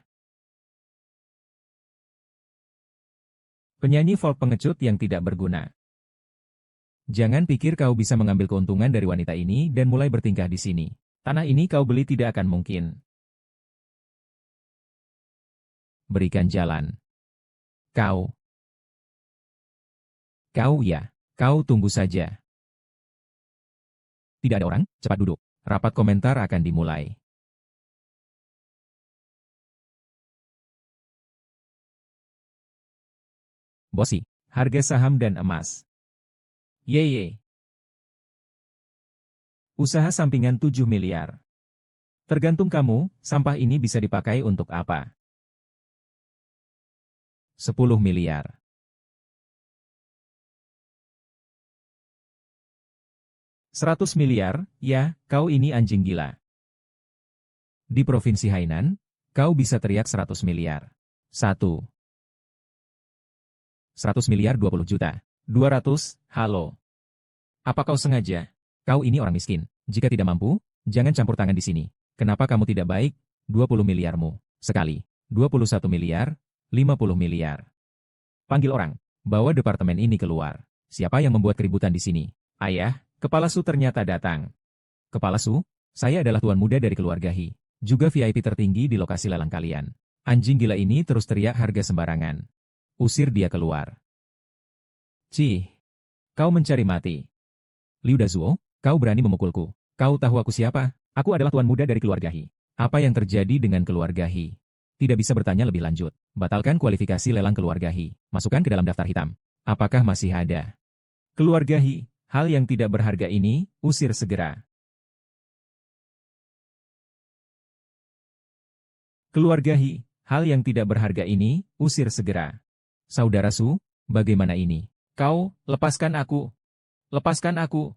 Penyanyi folk pengecut yang tidak berguna. Jangan pikir kau bisa mengambil keuntungan dari wanita ini dan mulai bertingkah di sini. Tanah ini kau beli tidak akan mungkin. Berikan jalan. Kau ya. Kau tunggu saja. Tidak ada orang, cepat duduk. Rapat komentar akan dimulai. Bosi, harga saham dan emas. Yeye. Usaha sampingan 7 miliar. Tergantung kamu, sampah ini bisa dipakai untuk apa? 10 miliar. $100 miliar, ya, kau ini anjing gila. Di Provinsi Hainan, kau bisa teriak 100 miliar. 100 miliar 20 juta. 200, halo. Apa kau sengaja? Kau ini orang miskin. Jika tidak mampu, jangan campur tangan di sini. Kenapa kamu tidak baik? 20 miliarmu. Sekali. 21 miliar, 50 miliar. Panggil orang. Bawa departemen ini keluar. Siapa yang membuat keributan di sini? Ayah, Kepala Su ternyata datang. Kepala Su, saya adalah tuan muda dari keluarga Hi. Juga VIP tertinggi di lokasi lelang kalian. Anjing gila ini terus teriak harga sembarangan. Usir dia keluar. Cih, kau mencari mati. Liu Dazuo, kau berani memukulku. Kau tahu aku siapa? Aku adalah tuan muda dari keluarga Hi. Apa yang terjadi dengan keluarga Hi? Tidak bisa bertanya lebih lanjut. Batalkan kualifikasi lelang keluarga Hi. Masukkan ke dalam daftar hitam. Apakah masih ada? Keluarga Hi, hal yang tidak berharga ini, usir segera. Keluarga Hi, hal yang tidak berharga ini, usir segera. Saudara Su, bagaimana ini? Kau, lepaskan aku. Lepaskan aku.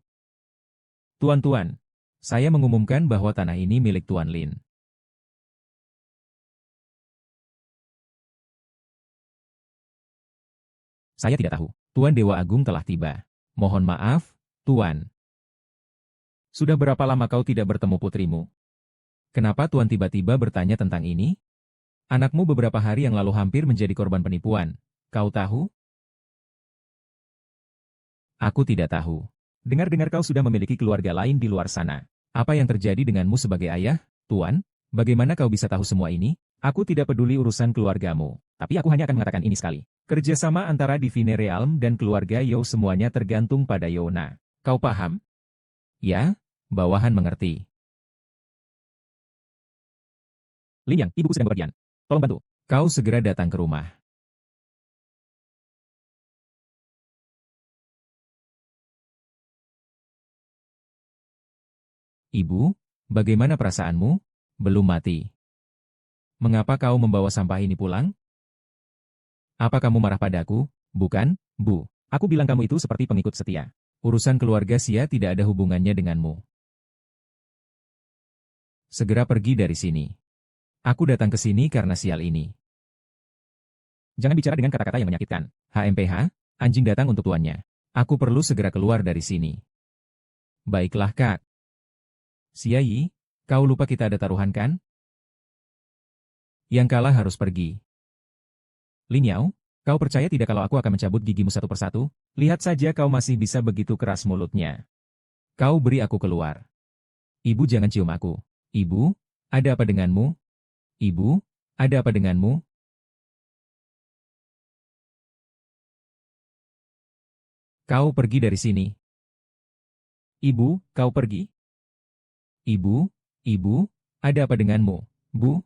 Tuan-tuan, saya mengumumkan bahwa tanah ini milik Tuan Lin. Saya tidak tahu. Tuan Dewa Agung telah tiba. Mohon maaf, Tuan. Sudah berapa lama kau tidak bertemu putrimu? Kenapa Tuan tiba-tiba bertanya tentang ini? Anakmu beberapa hari yang lalu hampir menjadi korban penipuan. Kau tahu? Aku tidak tahu. Dengar-dengar kau sudah memiliki keluarga lain di luar sana. Apa yang terjadi denganmu sebagai ayah, Tuan? Bagaimana kau bisa tahu semua ini? Aku tidak peduli urusan keluargamu. Tapi aku hanya akan mengatakan ini sekali. Kerjasama antara Divine Realm dan keluarga You semuanya tergantung pada Yona. Kau paham? Ya, bawahan mengerti. Lin Yang, ibuku sedang bepergian. Tolong bantu. Kau segera datang ke rumah. Ibu, bagaimana perasaanmu? Belum mati. Mengapa kau membawa sampah ini pulang? Apa kamu marah padaku? Bukan, Bu. Aku bilang kamu itu seperti pengikut setia. Urusan keluarga Xia tidak ada hubungannya denganmu. Segera pergi dari sini. Aku datang ke sini karena sial ini. Jangan bicara dengan kata-kata yang menyakitkan. HMPH, anjing datang untuk tuannya. Aku perlu segera keluar dari sini. Baiklah, Kak. Xia Yi, kau lupa kita ada taruhan kan? Yang kalah harus pergi. Lin Yao, kau percaya tidak kalau aku akan mencabut gigimu satu persatu? Lihat saja kau masih bisa begitu keras mulutnya. Kau beri aku keluar. Ibu jangan cium aku. Ibu, ada apa denganmu? Ibu, ada apa denganmu? Kau pergi dari sini. Ibu, kau pergi. Ibu, ada apa denganmu, Bu?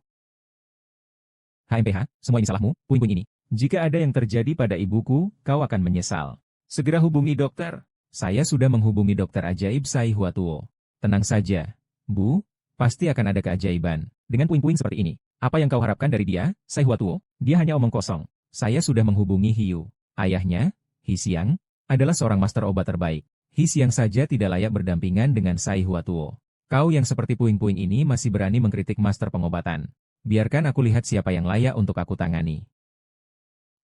HMPH, semua ini salahmu, puing-puing ini. Jika ada yang terjadi pada ibuku, kau akan menyesal. Segera hubungi dokter. Saya sudah menghubungi dokter ajaib Sai Huatuo. Tenang saja, Bu, pasti akan ada keajaiban. Dengan puing-puing seperti ini, apa yang kau harapkan dari dia, Sai Huatuo? Dia hanya omong kosong. Saya sudah menghubungi Hiu. Ayahnya, Hi Xiang, adalah seorang master obat terbaik. Hi Xiang saja tidak layak berdampingan dengan Sai Huatuo. Kau yang seperti puing-puing ini masih berani mengkritik master pengobatan. Biarkan aku lihat siapa yang layak untuk aku tangani.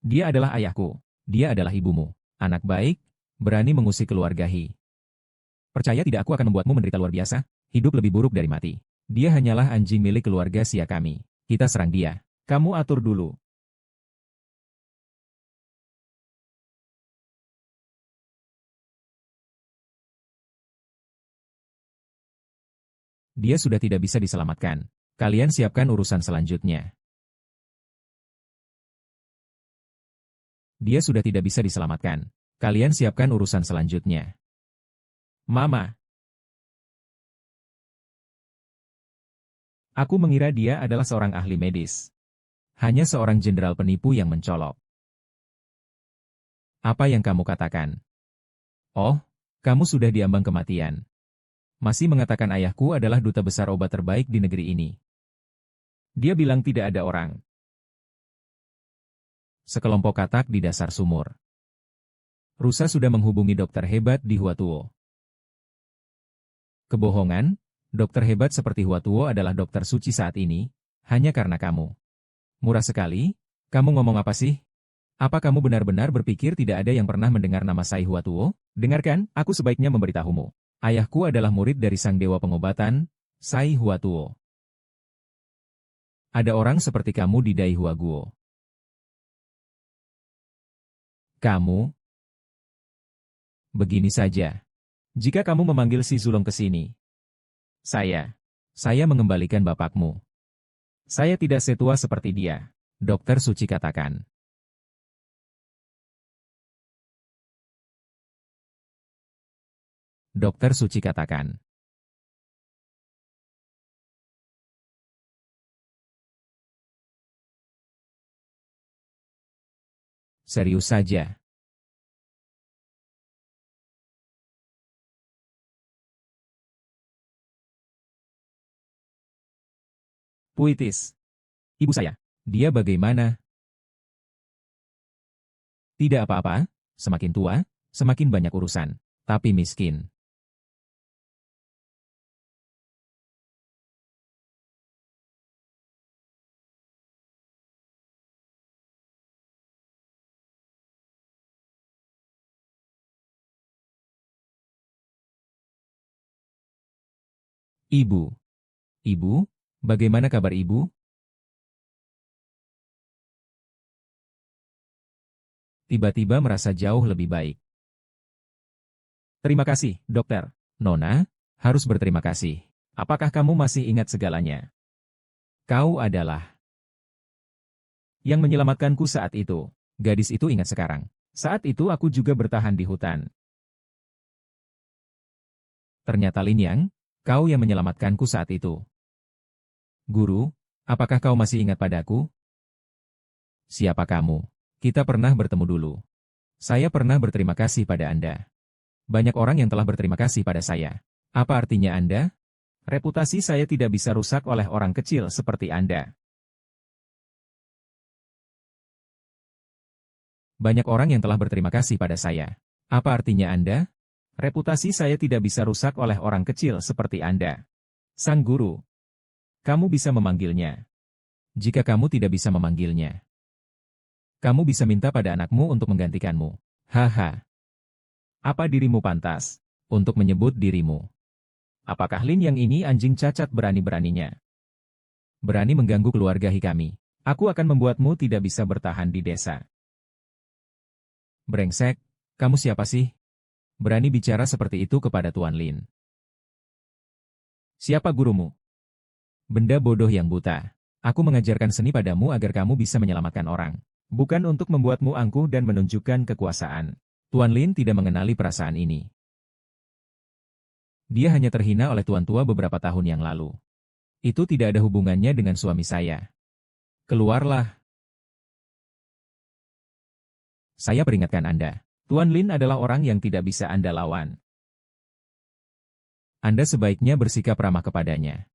Dia adalah ayahku. Dia adalah ibumu. Anak baik, berani mengusik keluarga Hi. Percaya tidak aku akan membuatmu menderita luar biasa? Hidup lebih buruk dari mati. Dia hanyalah anjing milik keluarga Xia kami. Kita serang dia. Kamu atur dulu. Dia sudah tidak bisa diselamatkan. Kalian siapkan urusan selanjutnya. Dia sudah tidak bisa diselamatkan. Kalian siapkan urusan selanjutnya. Mama. Aku mengira dia adalah seorang ahli medis. Hanya seorang jenderal penipu yang mencolok. Apa yang kamu katakan? Oh, kamu sudah diambang kematian. Masih mengatakan ayahku adalah duta besar obat terbaik di negeri ini. Dia bilang tidak ada orang. Sekelompok katak di dasar sumur. Rusa sudah menghubungi dokter hebat di Huatuo. Kebohongan, dokter hebat seperti Huatuo adalah dokter suci saat ini, hanya karena kamu. Murah sekali, kamu ngomong apa sih? Apa kamu benar-benar berpikir tidak ada yang pernah mendengar nama Sai Huatuo? Dengarkan, aku sebaiknya memberitahumu. Ayahku adalah murid dari sang dewa pengobatan, Sai Huatuo. Ada orang seperti kamu di Dai Huaguo. Kamu? Begini saja. Jika kamu memanggil si Zulong ke sini, saya mengembalikan bapakmu. Saya tidak setua seperti dia, Dokter Suci katakan. Dokter Suci katakan. Serius saja. Puitis. Ibu saya. Dia bagaimana? Tidak apa-apa, semakin tua, semakin banyak urusan, tapi miskin. Ibu. Ibu, bagaimana kabar ibu? Tiba-tiba merasa jauh lebih baik. Terima kasih, dokter. Nona, harus berterima kasih. Apakah kamu masih ingat segalanya? Kau adalah yang menyelamatkanku saat itu. Gadis itu ingat sekarang. Saat itu aku juga bertahan di hutan. Ternyata Lin Yang, kau yang menyelamatkanku saat itu. Guru, apakah kau masih ingat padaku? Siapa kamu? Kita pernah bertemu dulu. Saya pernah berterima kasih pada Anda. Banyak orang yang telah berterima kasih pada saya. Apa artinya Anda? Reputasi saya tidak bisa rusak oleh orang kecil seperti Anda. Banyak orang yang telah berterima kasih pada saya. Apa artinya Anda? Reputasi saya tidak bisa rusak oleh orang kecil seperti Anda. Sang Guru. Kamu bisa memanggilnya. Jika kamu tidak bisa memanggilnya, kamu bisa minta pada anakmu untuk menggantikanmu. Haha. Apa dirimu pantas untuk menyebut dirimu? Apakah Lin yang ini anjing cacat berani-beraninya? Berani mengganggu keluarga kami. Aku akan membuatmu tidak bisa bertahan di desa. Brengsek, kamu siapa sih? Berani bicara seperti itu kepada Tuan Lin. Siapa gurumu? Benda bodoh yang buta. Aku mengajarkan seni padamu agar kamu bisa menyelamatkan orang. Bukan untuk membuatmu angkuh dan menunjukkan kekuasaan. Tuan Lin tidak mengenali perasaan ini. Dia hanya terhina oleh Tuan Tua beberapa tahun yang lalu. Itu tidak ada hubungannya dengan suami saya. Keluarlah. Saya peringatkan Anda. Tuan Lin adalah orang yang tidak bisa Anda lawan. Anda sebaiknya bersikap ramah kepadanya.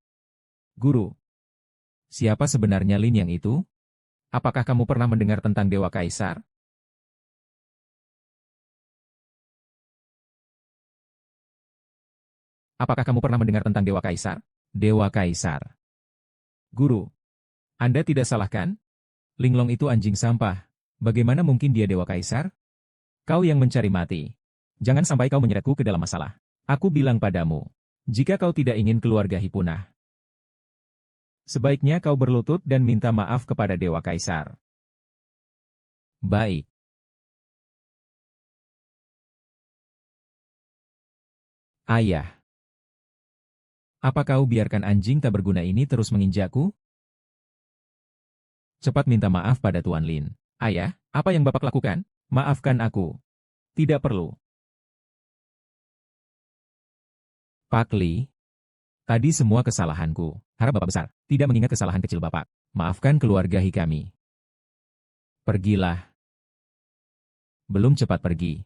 Guru. Siapa sebenarnya Lin yang itu? Apakah kamu pernah mendengar tentang Dewa Kaisar? Apakah kamu pernah mendengar tentang Dewa Kaisar? Dewa Kaisar. Guru. Anda tidak salah kan? Linglong itu anjing sampah. Bagaimana mungkin dia Dewa Kaisar? Kau yang mencari mati. Jangan sampai kau menyeretku ke dalam masalah. Aku bilang padamu. Jika kau tidak ingin keluarga punah, Sebaiknya kau berlutut dan minta maaf kepada Dewa Kaisar. Baik. Ayah. Apa kau biarkan anjing tak berguna ini terus menginjakku? Cepat minta maaf pada Tuan Lin. Ayah, apa yang Bapak lakukan? Maafkan aku. Tidak perlu. Pak Li, tadi semua kesalahanku. Harap Bapak besar, tidak mengingat kesalahan kecil Bapak. Maafkan keluarga kami. Pergilah. Belum cepat pergi.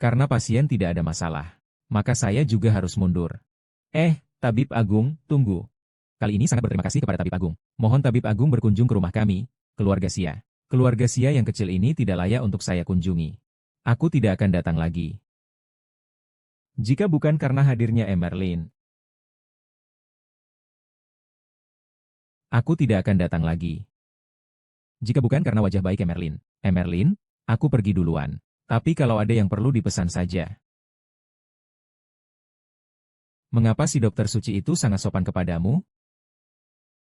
Karena pasien tidak ada masalah, maka saya juga harus mundur. Tabib Agung, tunggu. Kali ini sangat berterima kasih kepada Tabib Agung. Mohon Tabib Agung berkunjung ke rumah kami, keluarga Sia. Keluarga Sia yang kecil ini tidak layak untuk saya kunjungi. Aku tidak akan datang lagi. Jika bukan karena hadirnya Emerlin, aku tidak akan datang lagi. Jika bukan karena wajah baik Emerlin, aku pergi duluan. Tapi kalau ada yang perlu dipesan saja. Mengapa si dokter suci itu sangat sopan kepadamu?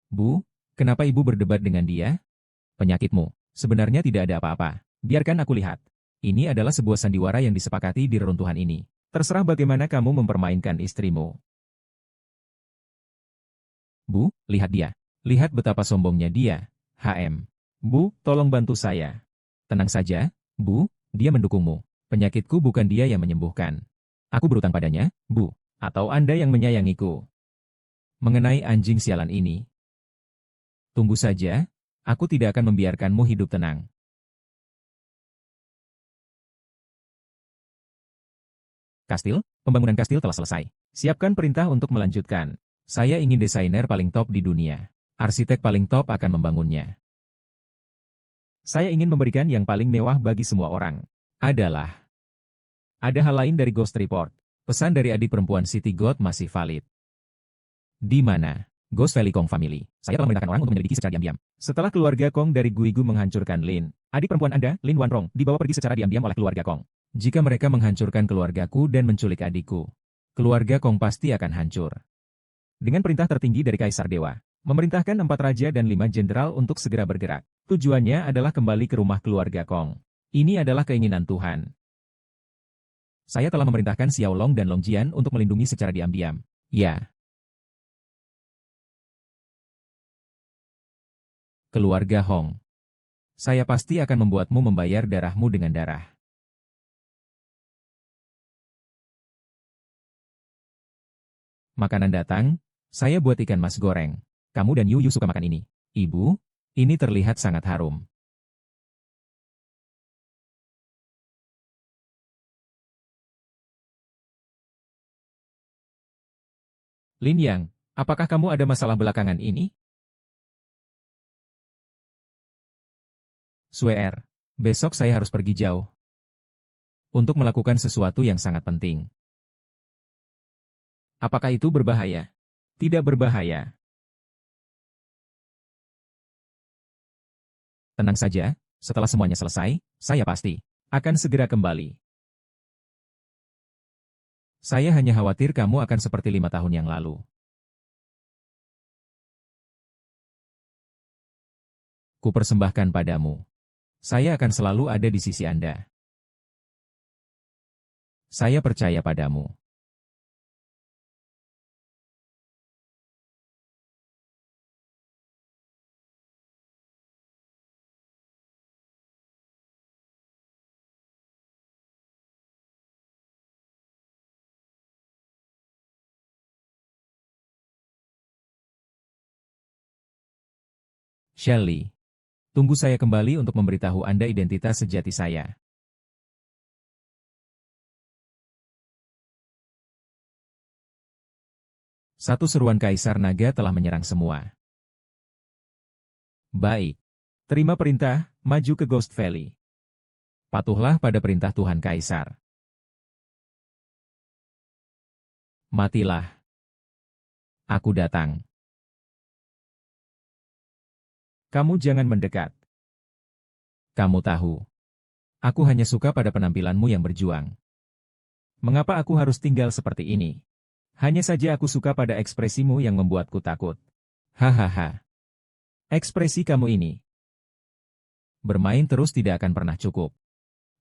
Bu, kenapa ibu berdebat dengan dia? Penyakitmu, sebenarnya tidak ada apa-apa. Biarkan aku lihat. Ini adalah sebuah sandiwara yang disepakati di reruntuhan ini. Terserah bagaimana kamu mempermainkan istrimu. Bu, lihat dia. Lihat betapa sombongnya dia. Bu, tolong bantu saya. Tenang saja, Bu, dia mendukungmu. Penyakitku bukan dia yang menyembuhkan. Aku berutang padanya, Bu. Atau Anda yang menyayangiku. Mengenai anjing sialan ini. Tunggu saja, aku tidak akan membiarkanmu hidup tenang. Kastil, pembangunan kastil telah selesai. Siapkan perintah untuk melanjutkan. Saya ingin desainer paling top di dunia. Arsitek paling top akan membangunnya. Saya ingin memberikan yang paling mewah bagi semua orang. Ada hal lain dari Ghost Report. Pesan dari adik perempuan City God masih valid. Di mana? Ghost Valley Kong Family. Saya telah memerintahkan orang untuk menyelidiki secara diam-diam. Setelah keluarga Kong dari Guigu menghancurkan Lin, adik perempuan Anda, Lin Wanrong, dibawa pergi secara diam-diam oleh keluarga Kong. Jika mereka menghancurkan keluargaku dan menculik adikku, keluarga Kong pasti akan hancur. Dengan perintah tertinggi dari Kaisar Dewa, memerintahkan 4 raja dan 5 jenderal untuk segera bergerak. Tujuannya adalah kembali ke rumah keluarga Kong. Ini adalah keinginan Tuhan. Saya telah memerintahkan Xiao Long dan Long Jian untuk melindungi secara diam-diam. Ya. Keluarga Hong. Saya pasti akan membuatmu membayar darahmu dengan darah. Makanan datang, saya buat ikan mas goreng. Kamu dan Yu suka makan ini. Ibu, ini terlihat sangat harum. Lin Yang, apakah kamu ada masalah belakangan ini? Swear, besok saya harus pergi jauh. Untuk melakukan sesuatu yang sangat penting. Apakah itu berbahaya? Tidak berbahaya. Tenang saja, setelah semuanya selesai, saya pasti akan segera kembali. Saya hanya khawatir kamu akan seperti 5 tahun yang lalu. Kupersembahkan padamu. Saya akan selalu ada di sisi Anda. Saya percaya padamu. Shelley, tunggu saya kembali untuk memberitahu Anda identitas sejati saya. Satu seruan Kaisar Naga telah menyerang semua. Baik. Terima perintah, maju ke Ghost Valley. Patuhlah pada perintah Tuhan Kaisar. Matilah. Aku datang. Kamu jangan mendekat. Kamu tahu. Aku hanya suka pada penampilanmu yang berjuang. Mengapa aku harus tinggal seperti ini? Hanya saja aku suka pada ekspresimu yang membuatku takut. Hahaha. Ekspresi kamu ini. Bermain terus tidak akan pernah cukup.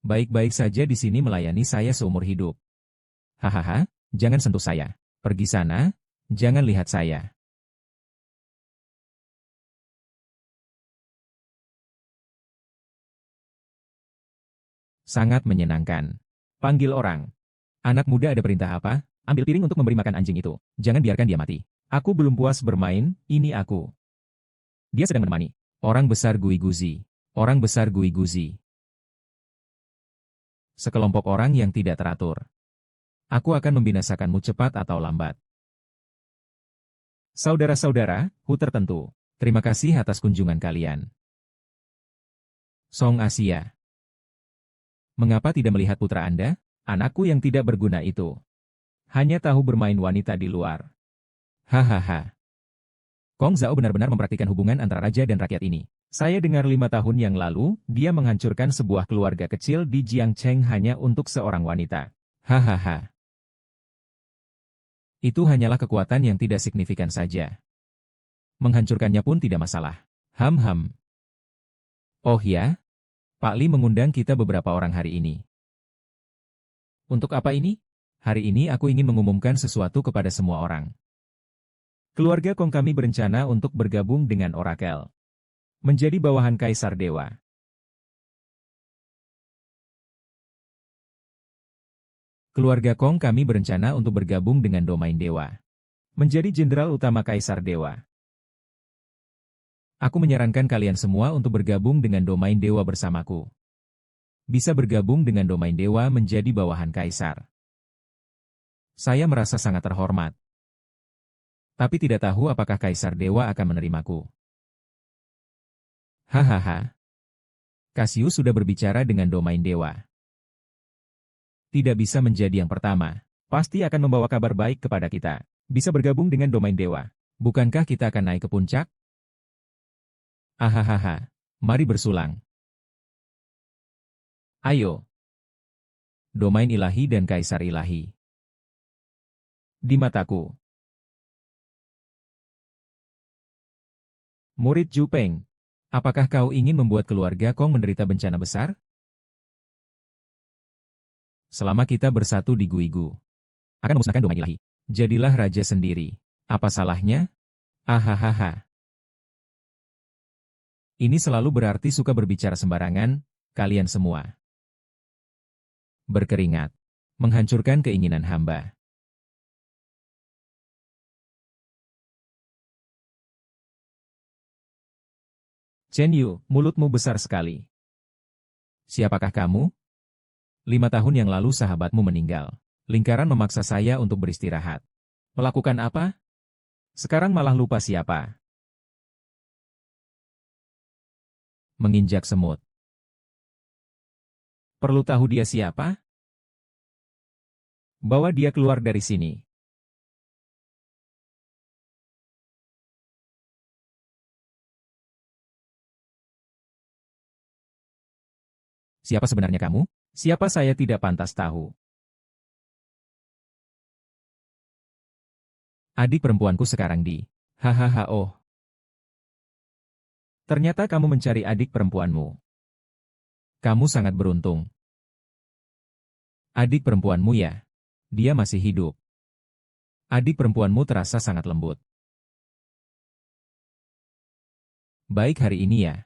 Baik-baik saja di sini melayani saya seumur hidup. Hahaha, jangan sentuh saya. Pergi sana, jangan lihat saya. Sangat menyenangkan. Panggil orang. Anak muda ada perintah apa? Ambil piring untuk memberi makan anjing itu. Jangan biarkan dia mati. Aku belum puas bermain, ini aku. Dia sedang menemani. Orang besar Guiguzi. Orang besar Guiguzi. Sekelompok orang yang tidak teratur. Aku akan membinasakanmu cepat atau lambat. Saudara-saudara, Hu tertentu. Terima kasih atas kunjungan kalian. Song Asia. Mengapa tidak melihat putra Anda? Anakku yang tidak berguna itu. Hanya tahu bermain wanita di luar. Hahaha. Kong Zhao benar-benar mempraktikkan hubungan antara raja dan rakyat ini. Saya dengar 5 tahun yang lalu, dia menghancurkan sebuah keluarga kecil di Jiangcheng hanya untuk seorang wanita. Hahaha. Itu hanyalah kekuatan yang tidak signifikan saja. Menghancurkannya pun tidak masalah. Ham-ham. Oh ya? Pak Li mengundang kita beberapa orang hari ini. Untuk apa ini? Hari ini aku ingin mengumumkan sesuatu kepada semua orang. Keluarga Kong kami berencana untuk bergabung dengan Oracle. Menjadi bawahan Kaisar Dewa. Keluarga Kong kami berencana untuk bergabung dengan Domain Dewa. Menjadi jenderal utama Kaisar Dewa. Aku menyarankan kalian semua untuk bergabung dengan Domain Dewa bersamaku. Bisa bergabung dengan Domain Dewa menjadi bawahan Kaisar. Saya merasa sangat terhormat. Tapi tidak tahu apakah Kaisar Dewa akan menerimaku. Hahaha. Cassius sudah berbicara dengan Domain Dewa. Tidak bisa menjadi yang pertama. Pasti akan membawa kabar baik kepada kita. Bisa bergabung dengan Domain Dewa. Bukankah kita akan naik ke puncak? Ahahaha. Mari bersulang. Ayo. Domain ilahi dan Kaisar ilahi. Di mataku. Murid Zhu Peng. Apakah kau ingin membuat keluarga Kong menderita bencana besar? Selama kita bersatu di Guigu, akan memusnahkan domain ilahi. Jadilah raja sendiri. Apa salahnya? Ahahaha. Ini selalu berarti suka berbicara sembarangan, kalian semua. Berkeringat. Menghancurkan keinginan hamba. Chen Yu, mulutmu besar sekali. Siapakah kamu? 5 tahun yang lalu sahabatmu meninggal. Lingkaran memaksa saya untuk beristirahat. Melakukan apa? Sekarang malah lupa siapa. Menginjak semut. Perlu tahu dia siapa? Bawa dia keluar dari sini. Siapa sebenarnya kamu? Siapa saya tidak pantas tahu. Adik perempuanku sekarang di. Hahaha oh. Ternyata kamu mencari adik perempuanmu. Kamu sangat beruntung. Adik perempuanmu ya. Dia masih hidup. Adik perempuanmu terasa sangat lembut. Baik hari ini ya.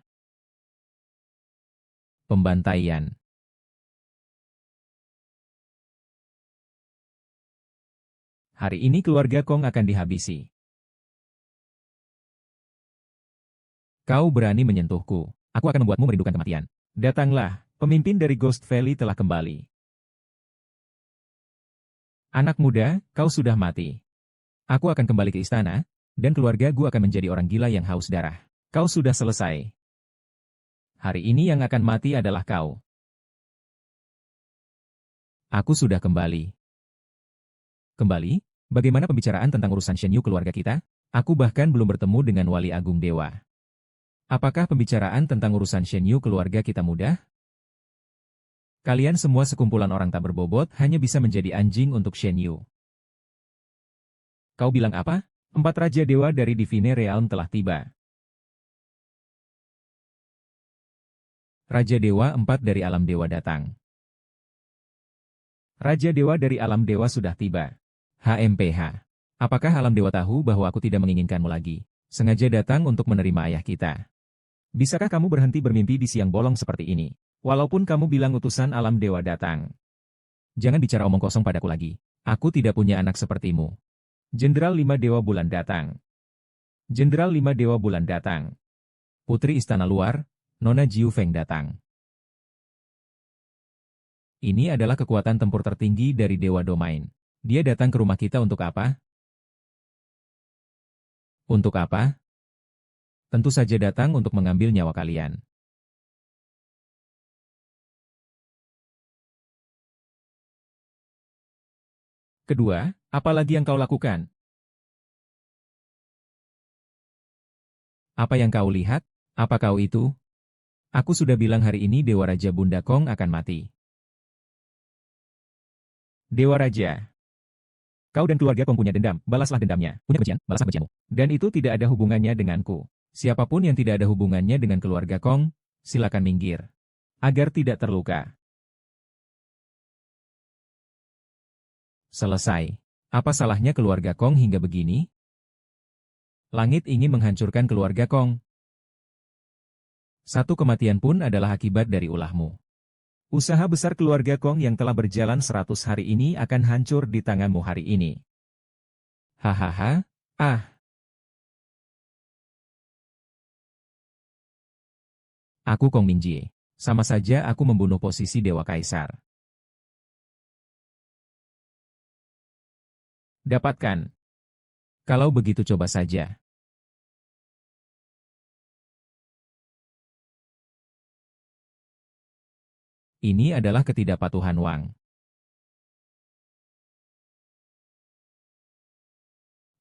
Pembantaian. Hari ini keluarga Kong akan dihabisi. Kau berani menyentuhku. Aku akan membuatmu merindukan kematian. Datanglah, pemimpin dari Ghost Valley telah kembali. Anak muda, kau sudah mati. Aku akan kembali ke istana, dan keluarga gue akan menjadi orang gila yang haus darah. Kau sudah selesai. Hari ini yang akan mati adalah kau. Aku sudah kembali. Kembali? Bagaimana pembicaraan tentang urusan Shen Yu keluarga kita? Aku bahkan belum bertemu dengan Wali Agung Dewa. Apakah pembicaraan tentang urusan Shen Yu keluarga kita mudah? Kalian semua sekumpulan orang tak berbobot hanya bisa menjadi anjing untuk Shen Yu. Kau bilang apa? 4 Raja Dewa dari Divine Realm telah tiba. Raja Dewa 4 dari Alam Dewa datang. Raja Dewa dari Alam Dewa sudah tiba. HMPH. Apakah Alam Dewa tahu bahwa aku tidak menginginkanmu lagi? Sengaja datang untuk menerima ayah kita. Bisakah kamu berhenti bermimpi di siang bolong seperti ini? Walaupun kamu bilang utusan Alam Dewa datang. Jangan bicara omong kosong padaku lagi. Aku tidak punya anak sepertimu. Jenderal 5 Dewa Bulan datang. Jenderal 5 Dewa Bulan datang. Putri Istana Luar, Nona Jiu Feng datang. Ini adalah kekuatan tempur tertinggi dari Dewa Domain. Dia datang ke rumah kita untuk apa? Untuk apa? Tentu saja datang untuk mengambil nyawa kalian. Kedua, apa lagi yang kau lakukan? Apa yang kau lihat? Apa kau itu? Aku sudah bilang hari ini Dewa Raja Bunda Kong akan mati. Dewa Raja. Kau dan keluarga Kong punya dendam, balaslah dendamnya. Punya kebencian, balaslah kebencianmu. Dan itu tidak ada hubungannya denganku. Siapapun yang tidak ada hubungannya dengan keluarga Kong, silakan minggir. Agar tidak terluka. Selesai. Apa salahnya keluarga Kong hingga begini? Langit ingin menghancurkan keluarga Kong. Satu kematian pun adalah akibat dari ulahmu. Usaha besar keluarga Kong yang telah berjalan 100 hari ini akan hancur di tanganmu hari ini. Hahaha, aku Kong Mingjie. Sama saja aku membunuh posisi Dewa Kaisar. Dapatkan. Kalau begitu coba saja. Ini adalah ketidakpatuhan Wang.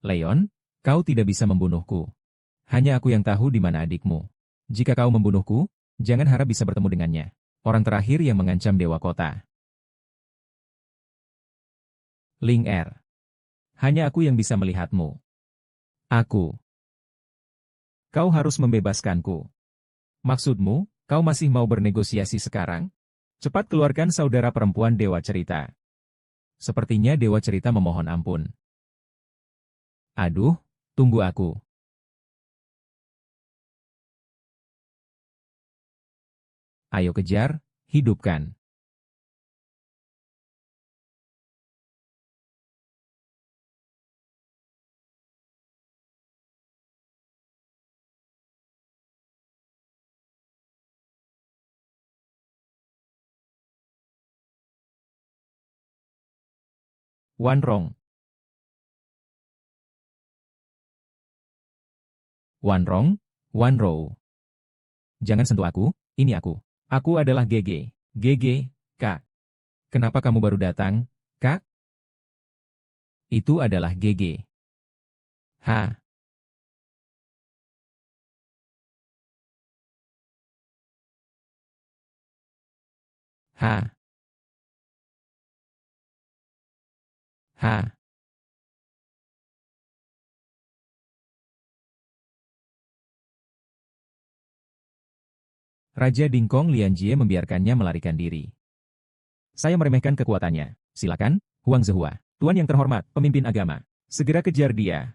Leon, kau tidak bisa membunuhku. Hanya aku yang tahu di mana adikmu. Jika kau membunuhku, jangan harap bisa bertemu dengannya. Orang terakhir yang mengancam Dewa Kota. Ling Er. Hanya aku yang bisa melihatmu. Aku. Kau harus membebaskanku. Maksudmu, kau masih mau bernegosiasi sekarang? Cepat keluarkan saudara perempuan Dewa Cerita. Sepertinya Dewa Cerita memohon ampun. Aduh, tunggu aku. Ayo kejar, hidupkan. Wan Rong. Wan Rong, Wan Rou. Jangan sentuh aku, ini aku. Aku adalah GG. GG, Kak. Kenapa kamu baru datang, Kak? Itu adalah GG. Ha, ha, ha. Raja Dingkong Lianjie membiarkannya melarikan diri. Saya meremehkan kekuatannya. Silakan, Huang Zehua. Tuan yang terhormat, pemimpin agama. Segera kejar dia.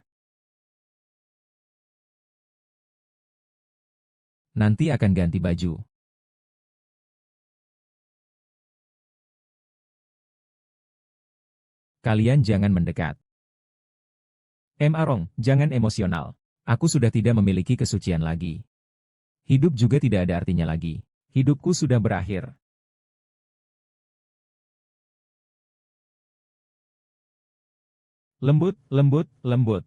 Nanti akan ganti baju. Kalian jangan mendekat. Arong, jangan emosional. Aku sudah tidak memiliki kesucian lagi. Hidup juga tidak ada artinya lagi. Hidupku sudah berakhir. Lembut, lembut, lembut.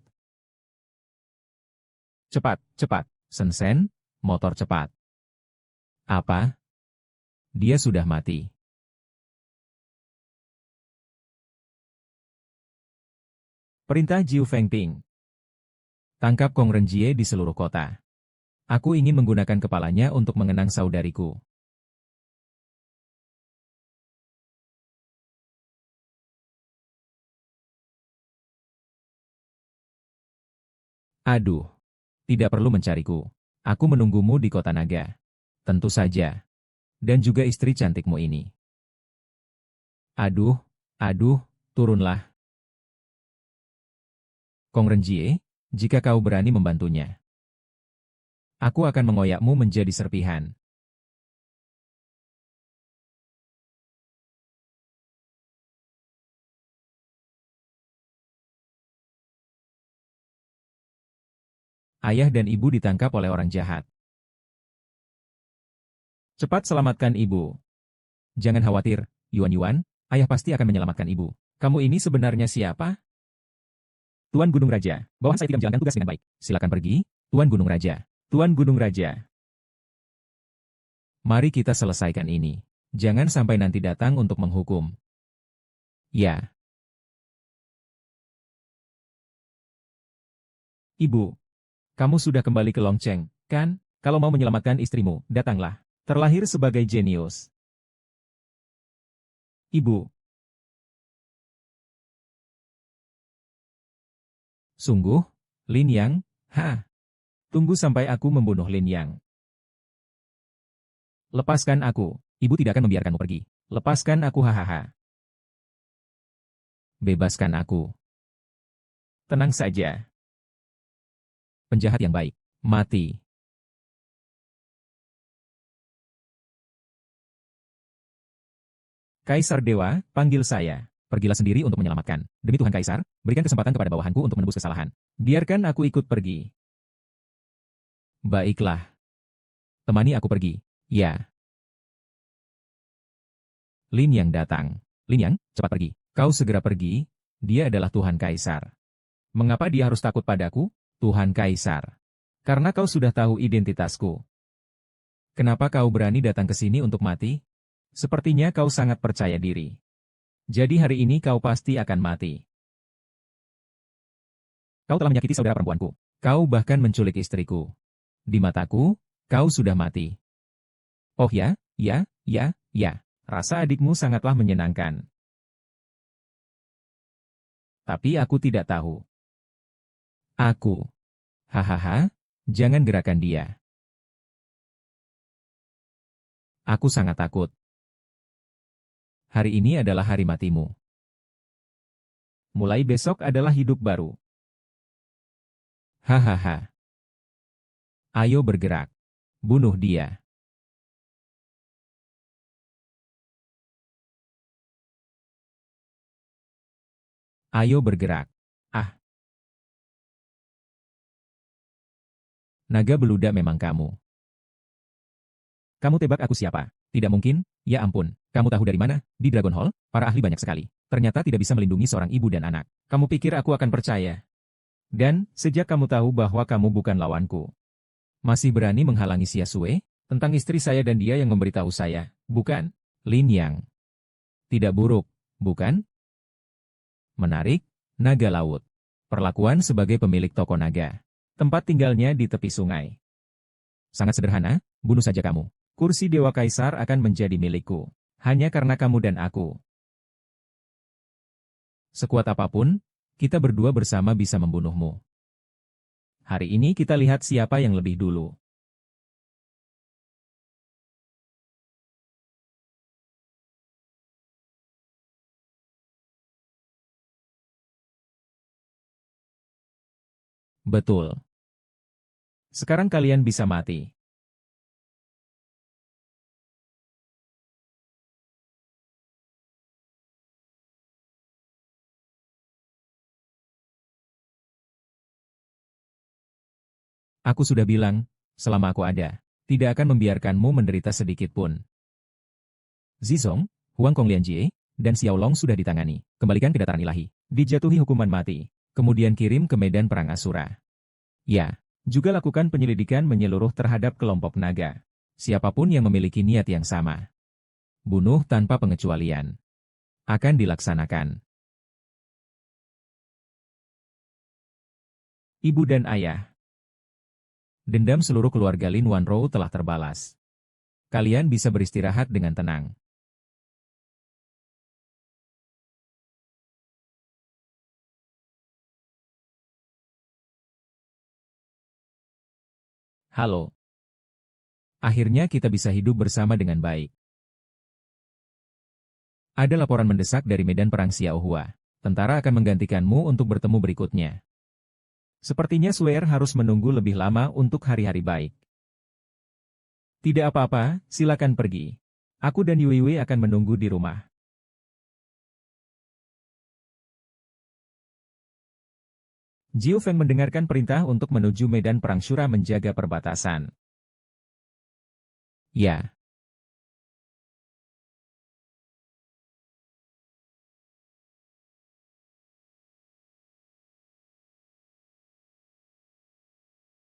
Cepat, cepat. Sensen, motor cepat. Apa? Dia sudah mati. Perintah Jiu Fengping. Tangkap Kong Renjie di seluruh kota. Aku ingin menggunakan kepalanya untuk mengenang saudariku. Aduh, tidak perlu mencariku. Aku menunggumu di kota naga. Tentu saja. Dan juga istri cantikmu ini. Aduh, aduh, turunlah. Kong Renjie, jika kau berani membantunya, aku akan mengoyakmu menjadi serpihan. Ayah dan ibu ditangkap oleh orang jahat. Cepat selamatkan ibu. Jangan khawatir, Yuan-Yuan, ayah pasti akan menyelamatkan ibu. Kamu ini sebenarnya siapa? Tuan Gunung Raja, bawahan saya tidak menjalankan tugas dengan baik. Silakan pergi, Tuan Gunung Raja. Tuan Gunung Raja. Mari kita selesaikan ini. Jangan sampai nanti datang untuk menghukum. Ya. Ibu, kamu sudah kembali ke Longcheng, kan? Kalau mau menyelamatkan istrimu, datanglah. Terlahir sebagai jenius. Ibu. Sungguh? Lin Yang? Tunggu sampai aku membunuh Lin Yang. Lepaskan aku. Ibu tidak akan membiarkanmu pergi. Lepaskan aku hahaha. Bebaskan aku. Tenang saja. Penjahat yang baik. Mati. Kaisar Dewa, panggil saya. Pergilah sendiri untuk menyelamatkan. Demi Tuhan Kaisar, berikan kesempatan kepada bawahanku untuk menebus kesalahan. Biarkan aku ikut pergi. Baiklah. Temani aku pergi. Ya. Lin Yang datang. Lin Yang, cepat pergi. Kau segera pergi. Dia adalah Tuhan Kaisar. Mengapa dia harus takut padaku? Tuhan Kaisar. Karena kau sudah tahu identitasku. Kenapa kau berani datang ke sini untuk mati? Sepertinya kau sangat percaya diri. Jadi hari ini kau pasti akan mati. Kau telah menyakiti saudara perempuanku. Kau bahkan menculik istriku. Di mataku, kau sudah mati. Oh ya, ya, ya, ya. Rasa adikmu sangatlah menyenangkan. Tapi aku tidak tahu. Aku. Hahaha, jangan gerakan dia. Aku sangat takut. Hari ini adalah hari matimu. Mulai besok adalah hidup baru. Hahaha. Ayo bergerak. Bunuh dia. Ayo bergerak. Ah, naga beludak memang kamu. Kamu tebak aku siapa? Tidak mungkin, ya ampun. Kamu tahu dari mana? Di Dragon Hall, para ahli banyak sekali. Ternyata tidak bisa melindungi seorang ibu dan anak. Kamu pikir aku akan percaya? Dan, sejak kamu tahu bahwa kamu bukan lawanku, masih berani menghalangi Xia Sue? Tentang istri saya dan dia yang memberitahu saya, bukan? Lin Yang. Tidak buruk, bukan? Menarik, naga laut. Perlakuan sebagai pemilik toko naga. Tempat tinggalnya di tepi sungai. Sangat sederhana, bunuh saja kamu. Kursi Dewa Kaisar akan menjadi milikku. Hanya karena kamu dan aku. Sekuat apapun, kita berdua bersama bisa membunuhmu. Hari ini kita lihat siapa yang lebih dulu. Betul. Sekarang kalian bisa mati. Aku sudah bilang, selama aku ada, tidak akan membiarkanmu menderita sedikit pun. Zizong, Huang Konglianjie, dan Xiaolong sudah ditangani. Kembalikan ke dataran ilahi. Dijatuhi hukuman mati. Kemudian kirim ke medan perang Asura. Ya, juga lakukan penyelidikan menyeluruh terhadap kelompok naga. Siapapun yang memiliki niat yang sama. Bunuh tanpa pengecualian. Akan dilaksanakan. Ibu dan ayah. Dendam seluruh keluarga Lin Wanrou telah terbalas. Kalian bisa beristirahat dengan tenang. Halo. Akhirnya kita bisa hidup bersama dengan baik. Ada laporan mendesak dari medan perang Xiaohua. Tentara akan menggantikanmu untuk bertemu berikutnya. Sepertinya Swear harus menunggu lebih lama untuk hari-hari baik. Tidak apa-apa, silakan pergi. Aku dan Yui akan menunggu di rumah. Jiu Feng mendengarkan perintah untuk menuju medan perang Shura menjaga perbatasan. Ya.